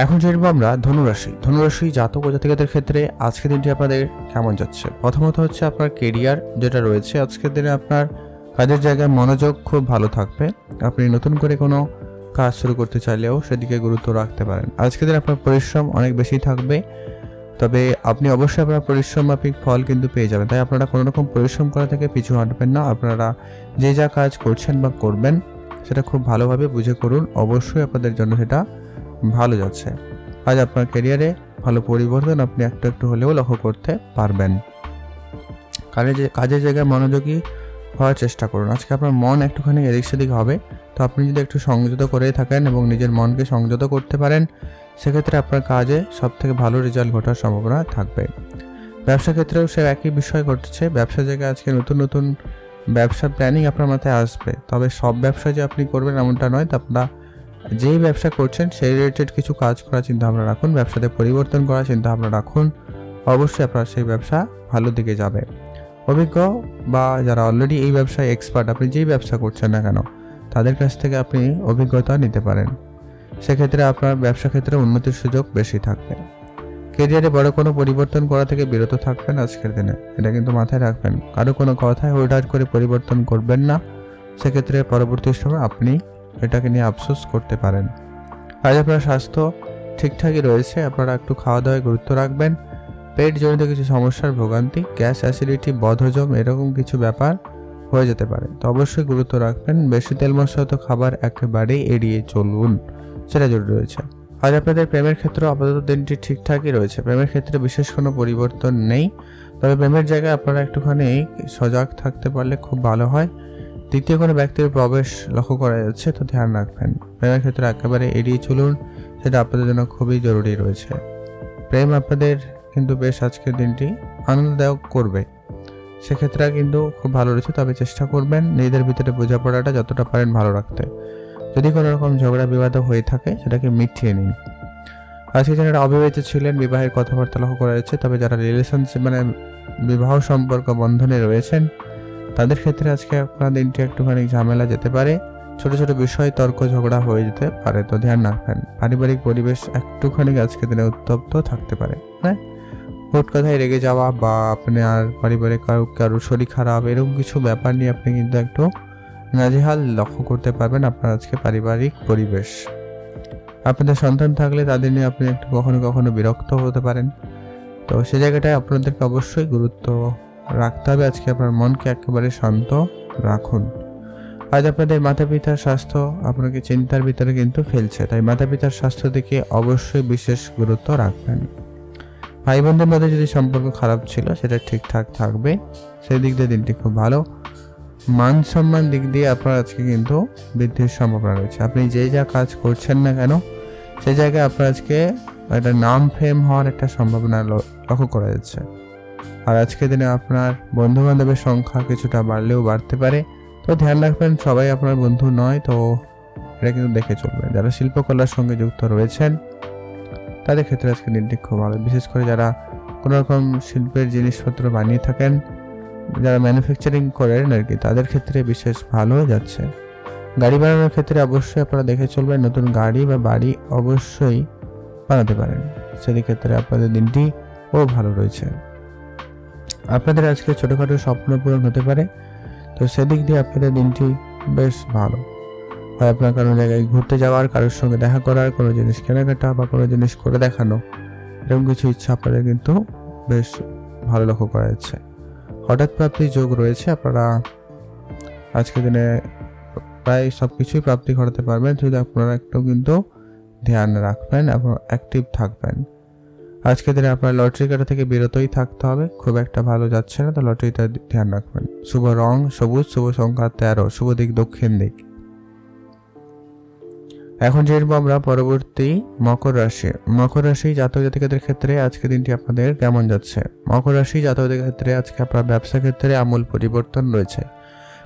এখন জানবো আমরা ধনুরাশি। ধনুরাশি জাতক ও জাতিকাদের ক্ষেত্রে আজকের দিনটি আপনাদের কেমন যাচ্ছে? প্রথমত হচ্ছে আপনার কেরিয়ার যেটা রয়েছে, আজকের দিনে আপনার কাজের জায়গায় মনোযোগ খুব ভালো থাকবে। আপনি নতুন করে কোনো কাজ শুরু করতে চাইলেও সেদিকে গুরুত্ব রাখতে পারেন। আজকের দিনে আপনার পরিশ্রম অনেক বেশি থাকবে, তবে আপনি অবশ্যই আপনার পরিশ্রম মাফিক ফল কিন্তু পেয়ে যাবেন। তাই আপনারা কোনো রকম পরিশ্রম করা থেকে পিছু হাঁটবেন না। আপনারা যে যা কাজ করছেন বা করবেন সেটা খুব ভালোভাবে বুঝে করুন, অবশ্যই আপনাদের জন্য সেটা ভালো যাচ্ছে। আজ আপনার ক্যারিয়ারে ভালো পরিবর্তন আপনি একটু একটু হলেও লক্ষ্য করতে পারবেন। কাজের জায়গায় মনোযোগী হওয়ার চেষ্টা করুন। আজকে আপনার মন একটুখানি এদিক সেদিক হবে, তো আপনি যদি একটু সংযত করে থাকেন এবং নিজের মনকে সংযত করতে পারেন, সেক্ষেত্রে আপনার কাজে সবথেকে ভালো রেজাল্ট ঘটার সম্ভাবনা থাকবে। ব্যবসা ক্ষেত্রেও সে একই বিষয় ঘটছে। ব্যবসা জায়গায় আজকে নতুন নতুন ব্যবসার প্ল্যানিং আপনার মাথায় আসবে, তবে সব ব্যবসা যে আপনি করবেন এমনটা নয়। তো আপনারা যেই ব্যবসা করছেন সেই রিলেটেড কিছু কাজ করার চিন্তা ভাবনা রাখুন, ব্যবসাতে পরিবর্তন করার চিন্তা ভাবনা রাখুন, অবশ্যই আপনার সেই ব্যবসা ভালো দিকে যাবে। অভিজ্ঞ বা যারা অলরেডি এই ব্যবসায় এক্সপার্ট, আপনি যেই ব্যবসা করছেন না কেন তাদের কাছ থেকে আপনি অভিজ্ঞতা নিতে পারেন, সেক্ষেত্রে আপনার ব্যবসা ক্ষেত্রে উন্নতির সুযোগ বেশি থাকবে। কেরিয়ারে বড় কোনো পরিবর্তন করা থেকে বিরত থাকবেন আজকের দিনে, এটা কিন্তু মাথায় রাখবেন। কারো কোনো কথায় হুটহাট করে পরিবর্তন করবেন না, সেক্ষেত্রে পরবর্তী সময় আপনি এটাকে নিয়ে আফসোস করতে পারেন। আজ আপনার স্বাস্থ্য ঠিকঠাকই রয়েছে, আপনারা একটু খাওয়া দাওয়ায় গুরুত্ব রাখবেন। পেট জনিত কিছু সমস্যার ভোগান্তি, গ্যাস, অ্যাসিডিটি, বদহজম এরকম কিছু ব্যাপার হয়ে যেতে পারে, তো অবশ্যই গুরুত্ব রাখবেন। বেশি তেল মশলাযুক্ত খাবার একেবারেই এড়িয়ে চলুন, সেটা জরুরি রয়েছে। আজ আপনাদের প্রেমের ক্ষেত্রে আপাতত দিনটি ঠিকঠাকই রয়েছে। প্রেমের ক্ষেত্রে বিশেষ কোনো পরিবর্তন নেই, তবে প্রেমের জায়গায় আপনারা একটুখানি সজাগ থাকতে পারলে খুব ভালো হয়। দ্বিতীয় কোনো ব্যক্তির প্রবেশ লক্ষ্য করা যাচ্ছে, তো ধ্যান রাখবেন। প্রেমের ক্ষেত্রে একেবারে এড়িয়ে চলুন, সেটা আপনাদের জন্য খুবই জরুরি রয়েছে। প্রেম আপনাদের কিন্তু বেশ আজকের দিনটি আনন্দদায়ক করবে, সেক্ষেত্রে কিন্তু খুব ভালো রয়েছে। তবে চেষ্টা করবেন নিজেদের ভিতরে বোঝাপড়াটা যতটা পারেন ভালো রাখতে। যদি কোনো রকম ঝগড়া বিবাদ হয়ে থাকে সেটাকে মিটিয়ে নিন। আজকে যারা অবিবাহিত ছিলেন বিবাহের কথাবার্তা লক্ষ্য করা যাচ্ছে, তবে যারা রিলেশনশিপ বিবাহ সম্পর্ক বন্ধনে রয়েছেন তাদের ক্ষেত্রে আজকে আপনার দিনটি একটুখানি ঝামেলা যেতে পারে, ছোট ছোট বিষয় তর্ক ঝগড়া হয়ে যেতে পারে, তো ধ্যান রাখবেন। পারিবারিক পরিবেশ একটুখানি আজকে দিনে উত্তপ্ত থাকতে পারে। হ্যাঁ, হুট কথায় রেগে যাওয়া বা আপনি আর পারিবারিক কারো শরীর খারাপ এরকম কিছু ব্যাপার নিয়ে আপনি কিন্তু একটু নাজেহাল লক্ষ্য করতে পারবেন আপনার আজকে পারিবারিক পরিবেশ। আপনাদের সন্তান থাকলে তাদের নিয়ে আপনি একটু কখনো কখনো বিরক্ত হতে পারেন, তো সে জায়গাটায় আপনাদেরকে অবশ্যই গুরুত্ব রাখতে হবে। আজকে আপনার মনকে একেবারে শান্ত রাখুন। আজ আপনাদের মাতা পিতার স্বাস্থ্য আপনাকে চিন্তার ভিতরে কিন্তু ফেলছে, তাই মাতা পিতার স্বাস্থ্য দিকে অবশ্যই বিশেষ গুরুত্ব রাখবেন। ভাই বোনদের মধ্যে যদি সম্পর্ক খারাপ ছিল সেটা ঠিকঠাক থাকবে, সেই দিক দিয়ে দিনটি খুব ভালো। মান সম্মান দিক দিয়ে আপনার আজকে কিন্তু বৃদ্ধির সম্ভাবনা রয়েছে। আপনি যে যা কাজ করছেন না কেন সেই জায়গায় আপনার আজকে একটা নাম ফেম হওয়ার একটা সম্ভাবনা লক্ষ্য করা যাচ্ছে। আর আজকের দিনে আপনার বন্ধু বান্ধবের সংখ্যা কিছুটা বাড়লেও বাড়তে পারে, তো ধ্যান রাখবেন সবাই আপনার বন্ধু নয়, তো এটা কিন্তু দেখে চলবেন। যারা শিল্পকলার সঙ্গে যুক্ত রয়েছেন তাদের ক্ষেত্রে আজকে দিনটি খুব ভালো, বিশেষ করে যারা কোনো রকম শিল্পের জিনিসপত্র বানিয়ে থাকেন, যারা ম্যানুফ্যাকচারিং করেন আর কি, তাদের ক্ষেত্রে বিশেষ ভালো যাচ্ছে। গাড়ি বানানোর ক্ষেত্রে অবশ্যই আপনারা দেখে চলবেন, নতুন গাড়ি বা বাড়ি অবশ্যই বানাতে পারেন, সেই ক্ষেত্রে আপনাদের দিনটি ভালো রয়েছে। আপনাদের আজকে ছোটোখাটো স্বপ্ন পূরণ হতে পারে, তো সেদিক দিয়ে আপনাদের দিনটি বেশ ভালো হয়। আপনার কোনো জায়গায় ঘুরতে যাওয়ার, কারোর সঙ্গে দেখা করার, কোনো জিনিস কেনাকাটা বা কোনো জিনিস করে দেখানো এরকম কিছু ইচ্ছা আপনাদের কিন্তু বেশ ভালো লক্ষ্য করা যাচ্ছে। হঠাৎ প্রাপ্তির যোগ রয়েছে, আপনারা আজকের দিনে প্রায় সব কিছুই প্রাপ্তি ঘটাতে পারবেন, যদি আপনারা একটু কিন্তু ধ্যান রাখবেন এবং অ্যাক্টিভ থাকবেন। আজকের দিনে আপনার লটারি কাটা থেকে বিরতই থাকতে হবে, খুব একটা ভালো যাচ্ছে না, তো লটারিটা ধ্যান রাখবেন। শুভ রং সবুজ, শুভ সংখ্যা 13, শুভ দিক দক্ষিণ দিক। এখন যেরকম আমরা পরবর্তী মকর রাশি জাতক জাতিকাদের ক্ষেত্রে আজকে দিনটি আপনাদের কেমন যাচ্ছে। মকর রাশি জাতকদের ক্ষেত্রে আজকে আপনার ব্যবসা ক্ষেত্রে আমূল পরিবর্তন রয়েছে।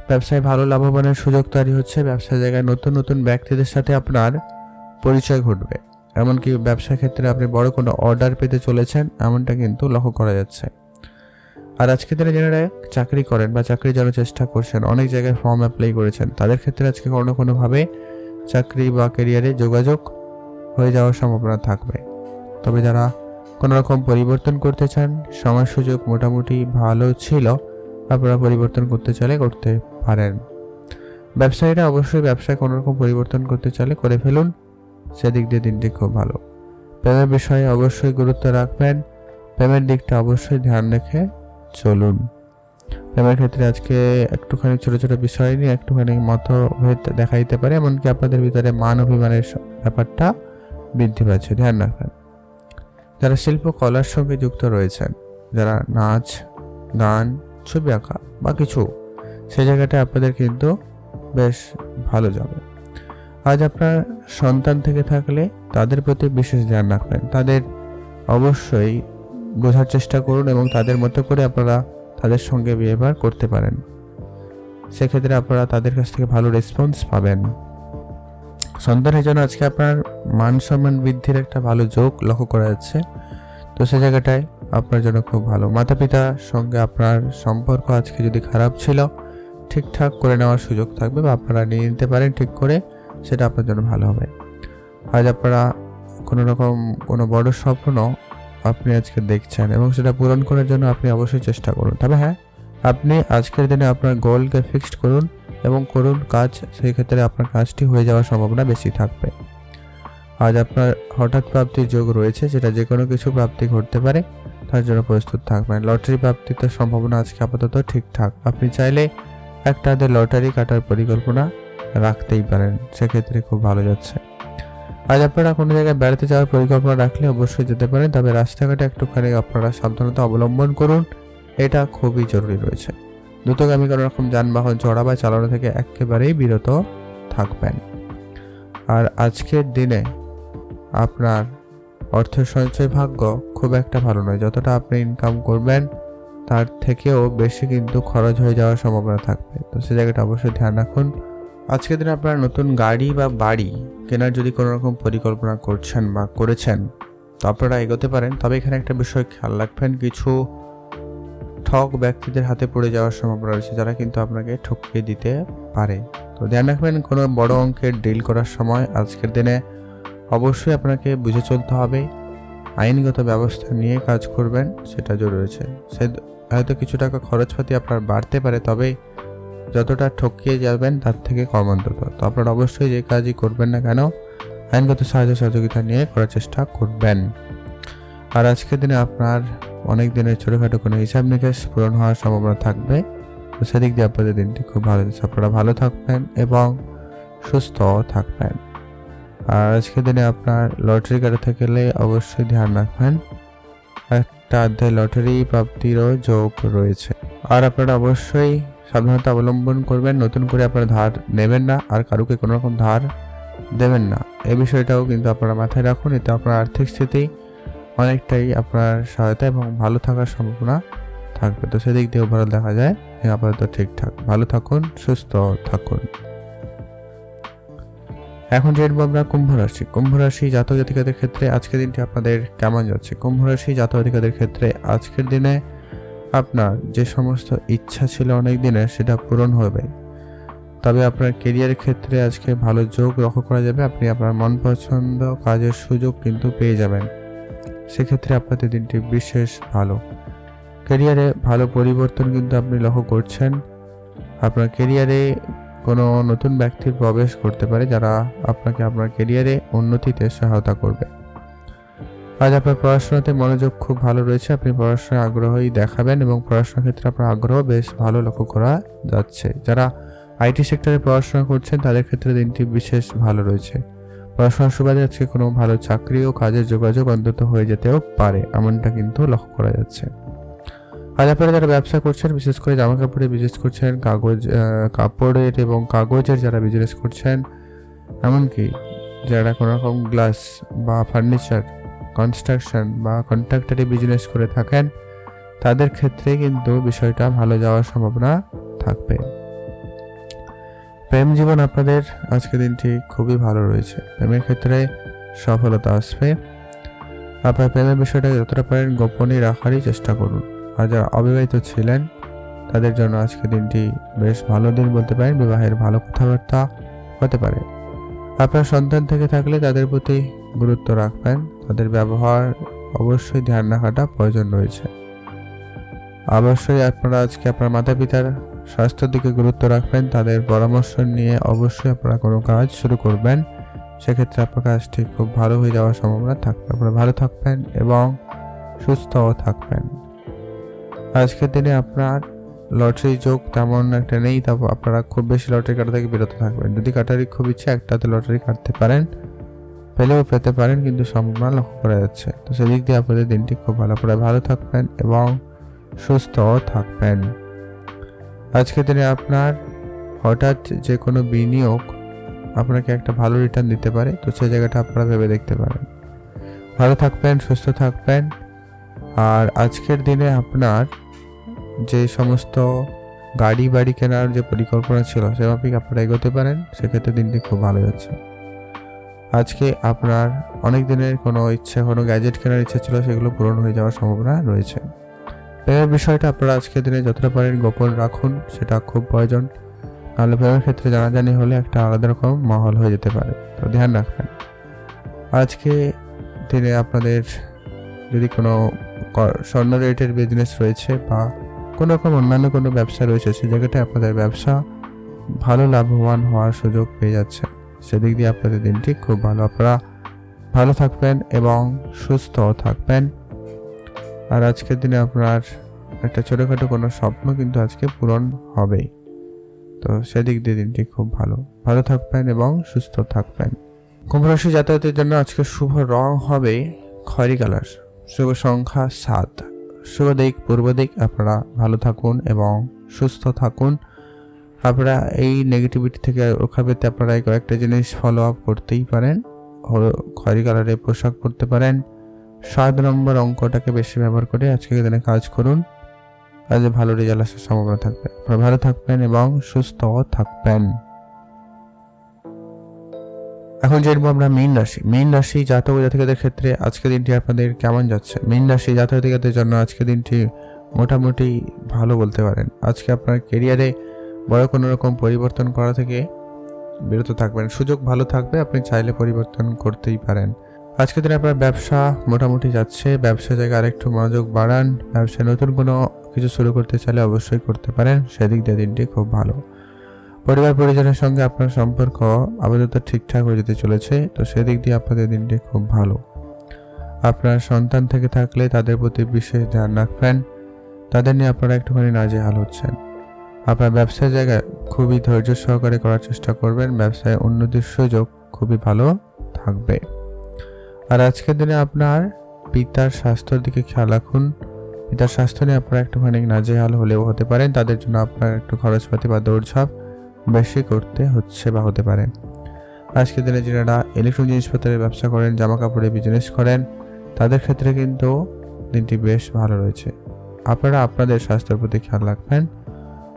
ব্যবসায় ভালো লাভবানের সুযোগ তৈরি হচ্ছে। ব্যবসার জায়গায় নতুন নতুন ব্যক্তিদের সাথে আপনার পরিচয় ঘটবে, এমনকি ব্যবসা ক্ষেত্রে আপনি বড় কোনো অর্ডার পেতে চলেছেন এমনটা কিন্তু লক্ষ্য করা যাচ্ছে। আর আজকে দিনে যারা চাকরি করেন বা চাকরির জন্য চেষ্টা করছেন, অনেক জায়গায় ফর্ম অ্যাপ্লাই করেছেন, তাদের ক্ষেত্রে আজকে কোনো কোনোভাবে চাকরি বা ক্যারিয়ারে যোগাযোগ হয়ে যাওয়ার সম্ভাবনা থাকবে। তবে যারা কোনো রকম পরিবর্তন করতে চান, সময় সুযোগ মোটামুটি ভালো ছিল, আপনারা পরিবর্তন করতে চাইলে করতে পারেন। ব্যবসায়ীরা অবশ্যই ব্যবসায় কোনো রকম পরিবর্তন করতে চাইলে করে ফেলুন, সেদিক দিয়ে দিনটি খুব ভালো। প্রেমের বিষয়ে অবশ্যই গুরুত্ব রাখবেন, প্রেমের দিকটা অবশ্যই ধ্যান রেখে চলুন। প্রেমের ক্ষেত্রে আজকে একটুখানি ছোট ছোট বিষয় নিয়ে একটুখানি মতভেদ দেখা দিতে পারে, এমনকি আপনাদের ভিতরে মান অভিমানের ব্যাপারটা বৃদ্ধি পাচ্ছে, ধ্যান রাখবেন। যারা শিল্পকলার সঙ্গে যুক্ত রয়েছেন, যারা নাচ, গান, ছবি আঁকা বা কিছু, সেই জায়গাটা আপনাদের কিন্তু বেশ ভালো যাবে। আজ আপনার সন্তান থেকে থাকলে তাদের প্রতি বিশেষ ধ্যান রাখবেন, তাদের অবশ্যই বোঝার চেষ্টা করুন এবং তাদের মতো করে আপনারা তাদের সঙ্গে বিহেভিয়ার করতে পারেন। সেক্ষেত্রে আপনারা তাদের কাছ থেকে ভালো রেসপন্স পাবেন। সন্তানের জন্য আজকে আপনার মান সম্মান বৃদ্ধির একটা ভালো যোগ লক্ষ্য করা যাচ্ছে, তো সে জায়গাটায় আপনার জন্য খুব ভালো। মাতা পিতার সঙ্গে আপনার সম্পর্ক আজকে যদি খারাপ ছিল, ঠিকঠাক করে নেওয়ার সুযোগ থাকবে বা আপনারা নিয়ে নিতে পারেন ঠিক করে, সেটা আপনার জন্য ভালো হবে। আজ আপনারা কোনো বড় স্বপ্ন আপনি আজকে দেখছেন এবং সেটা পূরণ করার জন্য আপনি অবশ্যই চেষ্টা করুন। তবে হ্যাঁ, আপনি আজকের দিনে আপনার গোলকে ফিক্সড করুন এবং করুন কাজ, সেই ক্ষেত্রে আপনার কাজটি হয়ে যাওয়ার সম্ভাবনা বেশি থাকবে। আজ আপনার হঠাৎ প্রাপ্তির যোগ রয়েছে, যেটা যে কোনো কিছু প্রাপ্তি ঘটতে পারে, তার জন্য প্রস্তুত থাকবেন। লটারি প্রাপ্তির সম্ভাবনা আজকে আপাতত ঠিকঠাক, আপনি চাইলে একটা লটারি কাটার পরিকল্পনা রাখতেই পারেন, সেক্ষেত্রে খুব ভালো যাচ্ছে। আজ আপনারা কোনো জায়গায় বেড়াতে যাওয়ার পরিকল্পনা রাখলে অবশ্যই যেতে পারেন, তবে রাস্তাঘাটে একটুখানি আপনারা সাবধানতা অবলম্বন করুন, এটা খুবই জরুরি রয়েছে। দ্রুতগামী কোনো রকম যানবাহন চড়া বা চালানো থেকে একেবারেই বিরত থাকবেন। আর আজকের দিনে আপনার অর্থ সঞ্চয় ভাগ্য খুব একটা ভালো নয়, যতটা আপনি ইনকাম করবেন তার থেকেও বেশি কিন্তু খরচ হয়ে যাওয়ার সম্ভাবনা থাকবে, তো সে জায়গাটা অবশ্যই ধ্যান রাখুন। আজকের দিনে আপনারা নতুন গাড়ি বা বাড়ি কেনার যদি কোনো রকম পরিকল্পনা করছেন বা করেছেন, তো আপনারা এগোতে পারেন। তবে এখানে একটা বিষয় খেয়াল রাখবেন, কিছু ঠক ব্যক্তিদের হাতে পড়ে যাওয়ার সম্ভাবনা রয়েছে, যারা কিন্তু আপনাকে ঠকিয়ে দিতে পারে, তো ধ্যান রাখবেন। কোনো বড় অঙ্কের ডিল করার সময় আজকের দিনে অবশ্যই আপনাকে বুঝে চলতে হবে, আইনগত ব্যবস্থা নিয়ে কাজ করবেন, সেটা জরুরি রয়েছে। সে হয়তো কিছু টাকা খরচপাতি আপনার বাড়তে পারে, তবে যতটা ঠকিয়ে যাবেন তার থেকে কম অন্তত। তো আপনারা অবশ্যই যে কাজই করবেন না কেন, আইনগত সাহায্য সহযোগিতা নিয়ে করার চেষ্টা করবেন। আর আজকের দিনে আপনার অনেক দিনের ছোটোখাটো কোনো হিসাব নিকাশ পূরণ হওয়ার সম্ভাবনা থাকবে, তো সেদিক দিয়ে আপনাদের দিনটি খুব ভালো যাচ্ছে। আপনারা ভালো থাকবেন এবং সুস্থ থাকবেন। আর আজকের দিনে আপনার লটারি কাটাতে গেলে অবশ্যই ধ্যান রাখবেন, একটা লটারি প্রাপ্তিরও যোগ রয়েছে। আর আপনারা অবশ্যই সাবধানতা অবলম্বন করবেন, নতুন করে আপনারা ধার নেবেন না আর কারুকে কোনো রকম ধার দেবেন না, এই বিষয়টাও কিন্তু আপনারা মাথায় রাখুন। এতে আপনার আর্থিক স্থিতি অনেকটাই আপনার সহায়তা এবং ভালো থাকার সম্ভাবনা থাকবে, তো সেদিক দিয়ে ওভারঅল দেখা যায় আপাতত ঠিকঠাক। ভালো থাকুন, সুস্থ থাকুন। এখন জানবো আমরা কুম্ভ রাশি। কুম্ভ রাশি জাতক জাতিকাদের ক্ষেত্রে আজকের দিনটি আপনাদের কেমন যাচ্ছে? কুম্ভ রাশি জাতক জাতিকাদের ক্ষেত্রে আজকের দিনে আপনার যে সমস্ত ইচ্ছা ছিল অনেক দিনের, সেটা পূরণ হবে। তবে আপনার কেরিয়ারের ক্ষেত্রে আজকে ভালো যোগ লক্ষ্য করা যাবে, আপনি আপনার মন পছন্দ কাজের সুযোগ কিন্তু পেয়ে যাবেন, সেক্ষেত্রে আপনাদের দিনটি বিশেষ ভালো। কেরিয়ারে ভালো পরিবর্তন কিন্তু আপনি লক্ষ্য করছেন, আপনার কেরিয়ারে কোনো নতুন ব্যক্তির প্রবেশ করতে পারে, যারা আপনাকে আপনার কেরিয়ারে উন্নতিতে সহায়তা করবে। আজ আপনার পড়াশোনাতে মনোযোগ খুব ভালো রয়েছে, আপনি পড়াশোনায় আগ্রহী দেখাবেন এবং পড়াশোনার ক্ষেত্রে আপনার আগ্রহ বেশ ভালো লক্ষ্য করা যাচ্ছে। যারা আইটি সেক্টরে পড়াশোনা করছেন তাদের ক্ষেত্রে দিনটি বিশেষ ভালো রয়েছে। পড়াশোনার সুবাদে আজকে কোনো ভালো চাকরি ও কাজের যোগাযোগ অন্তত হয়ে যেতেও পারে, এমনটা কিন্তু লক্ষ্য করা যাচ্ছে। আজ আপনারা যারা ব্যবসা করছেন, বিশেষ করে জামা কাপড়ের বিজনেস করছেন, কাপড়ের এবং কাগজের যারা বিজনেস করছেন, এমনকি যারা কোনো রকম গ্লাস বা ফার্নিচার, কনস্ট্রাকশন বা কন্ট্রাক্টরি বিজনেস করে থাকেন, তাদের ক্ষেত্রে কিন্তু বিষয়টা ভালো যাওয়ার সম্ভাবনা থাকবে। প্রেম জীবন আপনাদের আজকের দিনটি খুবই ভালো রয়েছে, প্রেমের ক্ষেত্রে সফলতা আসবে। আপনার প্রেমের বিষয়টা যতটা পারেন গোপনই রাখারই চেষ্টা করুন। আর যারা অবিবাহিত ছিলেন তাদের জন্য আজকে দিনটি বেশ ভালো দিন বলতে পারেন, বিবাহের ভালো কথাবার্তা হতে পারে। আপনার সন্তান থেকে থাকলে তাদের প্রতি গুরুত্ব রাখবেন, তাদের ব্যবহার অবশ্যই ধ্যান রাখাটা প্রয়োজন রয়েছে। অবশ্যই আপনারা আজকে আপনার মাতা পিতার স্বাস্থ্যের দিকে গুরুত্ব রাখবেন, তাদের পরামর্শ নিয়ে অবশ্যই আপনারা কোনো কাজ শুরু করবেন। সেক্ষেত্রে আপনার কাজটি খুব ভালো হয়ে যাওয়ার সম্ভাবনা থাকবে। আপনারা ভালো থাকবেন এবং সুস্থও থাকবেন। আজকের দিনে আপনার লটারি যোগ তেমন একটা নেই, তারপর আপনারা খুব বেশি লটারি কাটা থেকে বিরত থাকবেন। যদি কাটারই খুব ইচ্ছে একটাতে লটারি কাটতে পারেন, পেলেও পেতে পারেন, কিন্তু সম্ভাবনা লক্ষ্য করা যাচ্ছে। তো সেদিক দিয়ে আপনাদের দিনটি খুব ভালো করে ভালো থাকবেন এবং সুস্থও থাকবেন। আজকের দিনে আপনার হঠাৎ যে কোনো বিনিয়োগ আপনাকে একটা ভালো রিটার্ন দিতে পারে, তো সেই জায়গাটা আপনারা ভেবে দেখতে পারেন। ভালো থাকবেন, সুস্থ থাকবেন। আর আজকের দিনে আপনার যে সমস্ত বাড়ি কেনার যে পরিকল্পনা ছিল সে মাফিক আপনারা এগোতে পারেন, সেক্ষেত্রে দিনটি খুব ভালো যাচ্ছে। আজকে আপনার অনেক দিনের কোনো গ্যাজেট কেনার ইচ্ছা ছিল, সেগুলো পূরণ হয়ে যাওয়ার সম্ভাবনা রয়েছে। প্রেমের বিষয়টা আপনারা আজকের দিনে যতটা পারেন গোপন রাখুন, সেটা খুব প্রয়োজন। নাহলে প্রেমের ক্ষেত্রে জানাজানি হলে একটা আলাদা রকম মহল হয়ে যেতে পারে, তো ধ্যান রাখবেন। আজকে দিনে আপনাদের যদি কোনো স্বর্ণ রেটের বিজনেস রয়েছে বা কোনো রকম অন্যান্য কোনো ব্যবসা রয়েছে, সেই জায়গাটায় আপনাদের ব্যবসা ভালো লাভবান হওয়ার সুযোগ পেয়ে যাচ্ছে। সেদিক দিয়ে আপনাদের দিনটি খুব ভালো। আপনারা ভালো থাকবেন এবং সুস্থ থাকবেন। আর আজকের দিনে আপনার একটা ছোটোখাটো কোনো স্বপ্ন কিন্তু আজকে পূরণ হবেই, তো সেদিক দিয়ে দিনটি খুব ভালো থাকবেন এবং সুস্থ থাকবেন। কুম্ভ রাশি যাতায়াতের জন্য আজকে শুভ রং হবে খয়েরি কালার, শুভ সংখ্যা 7, শুভ দিক পূর্ব দিক। আপনারা ভালো থাকুন এবং সুস্থ থাকুন। আপনারা এই নেগেটিভিটি থেকে রক্ষা পেতে আপনারা এই কয়েকটা জিনিস ফলো আপ করতেই পারেন। খয়েরি কালারের পোশাক পরতে পারেন। 7 নম্বর অঙ্কটাকে বেশি ব্যবহার করে আজকে দিনে কাজ করুন, আজ ভালো রেজাল্ট আসার সম্ভাবনা থাকবে। আপনারা ভালো থাকবেন এবং সুস্থ থাকবেন। এখন জানবো আমরা মীন রাশি জাতক জাতিকাদের ক্ষেত্রে আজকের দিনটি আপনাদের কেমন যাচ্ছে। মীন রাশি জাতক জাতিকাদের জন্য আজকের দিনটি মোটামুটি ভালো বলতে পারেন। আজকে আপনার কেরিয়ারে বড় কোনো রকম পরিবর্তন করা থেকে বিরত থাকবেন। সুযোগ ভালো থাকবে, আপনি চাইলে পরিবর্তন করতেই পারেন। আজকের দিনে আপনার ব্যবসা মোটামুটি যাচ্ছে, ব্যবসা জায়গায় আরেকটু মনোযোগ বাড়ান। ব্যবসায় নতুন কোনো কিছু শুরু করতে চাইলে অবশ্যই করতে পারেন, সেদিক দিয়ে দিনটি খুব ভালো। পরিবার পরিজনের সঙ্গে আপনার সম্পর্ক আপাতত ঠিকঠাক হয়ে যেতে চলেছে, তো সেদিক দিয়ে আপনাদের দিনটি খুব ভালো। আপনার সন্তান থেকে থাকলে তাদের প্রতি বিশেষ ধ্যান রাখবেন, তাদের নিয়ে আপনারা একটুখানি নাজেহাল হচ্ছেন। আপনার ব্যবসার জায়গায় খুবই ধৈর্য সহকারে করার চেষ্টা করবেন, ব্যবসায় উন্নতির সুযোগ খুবই ভালো থাকবে। আর আজকের দিনে আপনার পিতার স্বাস্থ্যের দিকে খেয়াল রাখুন। পিতার স্বাস্থ্য নিয়ে আপনারা একটুখানি নাজেহাল হলেও হতে পারেন, তাদের জন্য আপনার একটু খরচপাতি বা দৌড়ঝাঁপ বেশি করতে হচ্ছে বা হতে পারে। আজকের দিনে যারা ইলেকট্রনিক জিনিসপত্রের ব্যবসা করেন, জামা কাপড়ের বিজনেস করেন, তাদের ক্ষেত্রে কিন্তু দিনটি বেশ ভালো রয়েছে। আপনারা আপনাদের স্বাস্থ্যের প্রতি খেয়াল রাখবেন।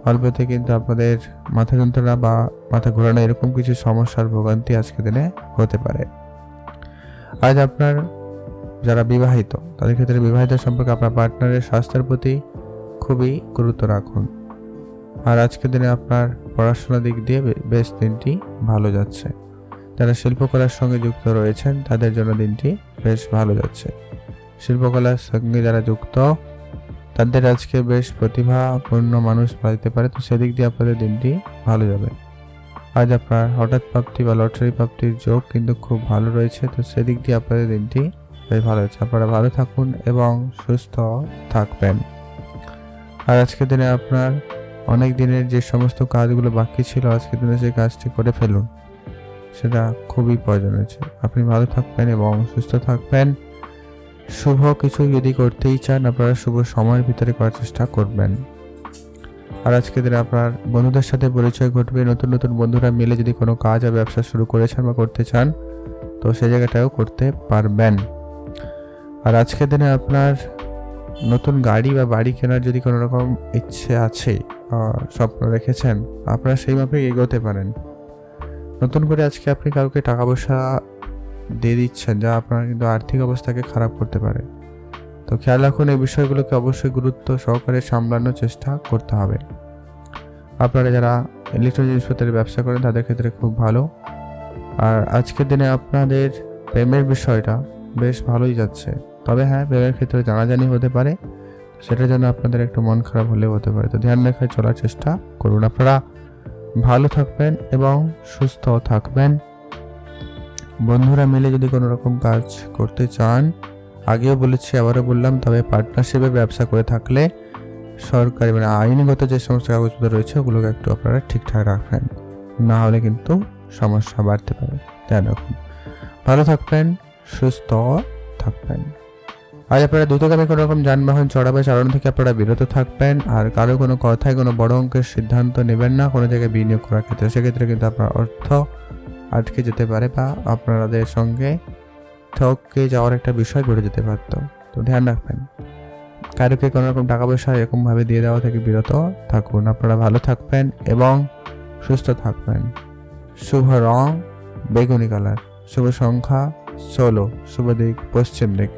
অল্পতে কিন্তু আপনাদের মাথা যন্ত্রণা বা মাথা ঘোরানো এরকম কিছু সমস্যার ভোগান্তি আজকের দিনে হতে পারে। আজ আপনার যারা বিবাহিত, তাদের ক্ষেত্রে বিবাহিত সম্পর্কে আপনার পার্টনারের স্বাস্থ্যের প্রতি খুবই গুরুত্ব রাখুন। আর আজকের দিনে আপনার পড়াশোনার দিক দিয়ে বেশ দিনটি ভালো যাচ্ছে। যারা শিল্পকলার সঙ্গে যুক্ত রয়েছেন তাদের জন্য দিনটি বেশ ভালো যাচ্ছে। শিল্পকলার সঙ্গে যারা যুক্ত তাদের আজকে বেশ প্রতিভাপূর্ণ মানুষ পাইতে পারে, তো সেদিক দিয়ে আপনাদের দিনটি ভালো যাবে। আজ আপনার হঠাৎ প্রাপ্তি বা লটারি প্রাপ্তির যোগ কিন্তু খুব ভালো রয়েছে, তো সেদিক দিয়ে আপনাদের দিনটি বেশ ভালো হচ্ছে। আপনারা ভালো থাকুন এবং সুস্থ থাকবেন। আর আজকের দিনে আপনার অনেক দিনের যে সমস্ত কাজগুলো বাকি ছিল আজকের দিনে সেই কাজটি করে ফেলুন, সেটা খুবই প্রয়োজন হয়েছে। আপনি ভালো থাকবেন এবং সুস্থ থাকবেন। শুভ কিছু যদি করতেই চান আপনারা শুভ সময়ের ভিতরে করার চেষ্টা করবেন। আর আজকের দিনে আপনার বন্ধুদের সাথে পরিচয় ঘটবে। নতুন নতুন বন্ধুরা মিলে যদি কোনো কাজ বা ব্যবসা শুরু করেছেন বা করতে চান, তো সেই জায়গাটাও করতে পারবেন। আর আজকের দিনে আপনার নতুন গাড়ি বা বাড়ি কেনার যদি কোনো রকম ইচ্ছে আছে, স্বপ্ন রেখেছেন, আপনারা সেই মাপে এগোতে পারেন। নতুন করে আজকে আপনি কাউকে টাকা পয়সা দিয়ে দিচ্ছেন, যা আপনার কিন্তু আর্থিক অবস্থাকে খারাপ করতে পারে, তো খেয়াল রাখুন এই বিষয়গুলোকে অবশ্যই গুরুত্ব সহকারে সামলানোর চেষ্টা করতে হবে। আপনারা যারা ইলেকট্রনিক জিনিসপত্রের ব্যবসা করেন তাদের ক্ষেত্রে খুব ভালো। আর আজকের দিনে আপনাদের প্রেমের বিষয়টা বেশ ভালোই যাচ্ছে, তবে হ্যাঁ প্রেমের ক্ষেত্রে জানাজানি হতে পারে, সেটার জন্য আপনাদের একটু মন খারাপ হলেও হতে পারে। তো ধ্যান রেখে চলার চেষ্টা করুন। আপনারা ভালো থাকবেন এবং সুস্থ থাকবেন। বন্ধুরা মিলে যদি কোনো রকম কাজ করতে চান, আগেও বলেছি আবারও বললাম, তবে পার্টনারশিপে ব্যবসা করে থাকলে সরকারি মানে আইনগত যে সমস্ত কাগজপত্র রয়েছে ওগুলোকে একটু আপনারা ঠিকঠাক রাখবেন, না হলে কিন্তু সমস্যা বাড়তে পারে। ধ্যান রাখুন। ভালো থাকবেন, সুস্থ থাকবেন। আজ আপনারা দ্রুতগামী কোনো রকম যানবাহন চড়াবে চালানো থেকে আপনারা বিরত থাকবেন। আর কারো কোনো কথায় কোনো বড় অঙ্কের সিদ্ধান্ত নেবেন না কোনো জায়গায় বিনিয়োগ করার ক্ষেত্রে। সেক্ষেত্রে কিন্তু আপনার অর্থ আটকে যেতে পারে বা আপনাদের সঙ্গে ঠকে যাওয়ার একটা বিষয় ঘটে যেতে পারত। তো ধ্যান রাখবেন। কারোকে কোনো রকম টাকা পয়সা এরকমভাবে দিয়ে দেওয়া থেকে বিরত থাকুন। আপনারা ভালো থাকবেন এবং সুস্থ থাকবেন। শুভ রং বেগুনি কালার, শুভ সংখ্যা 16, শুভ দিক পশ্চিম দিক।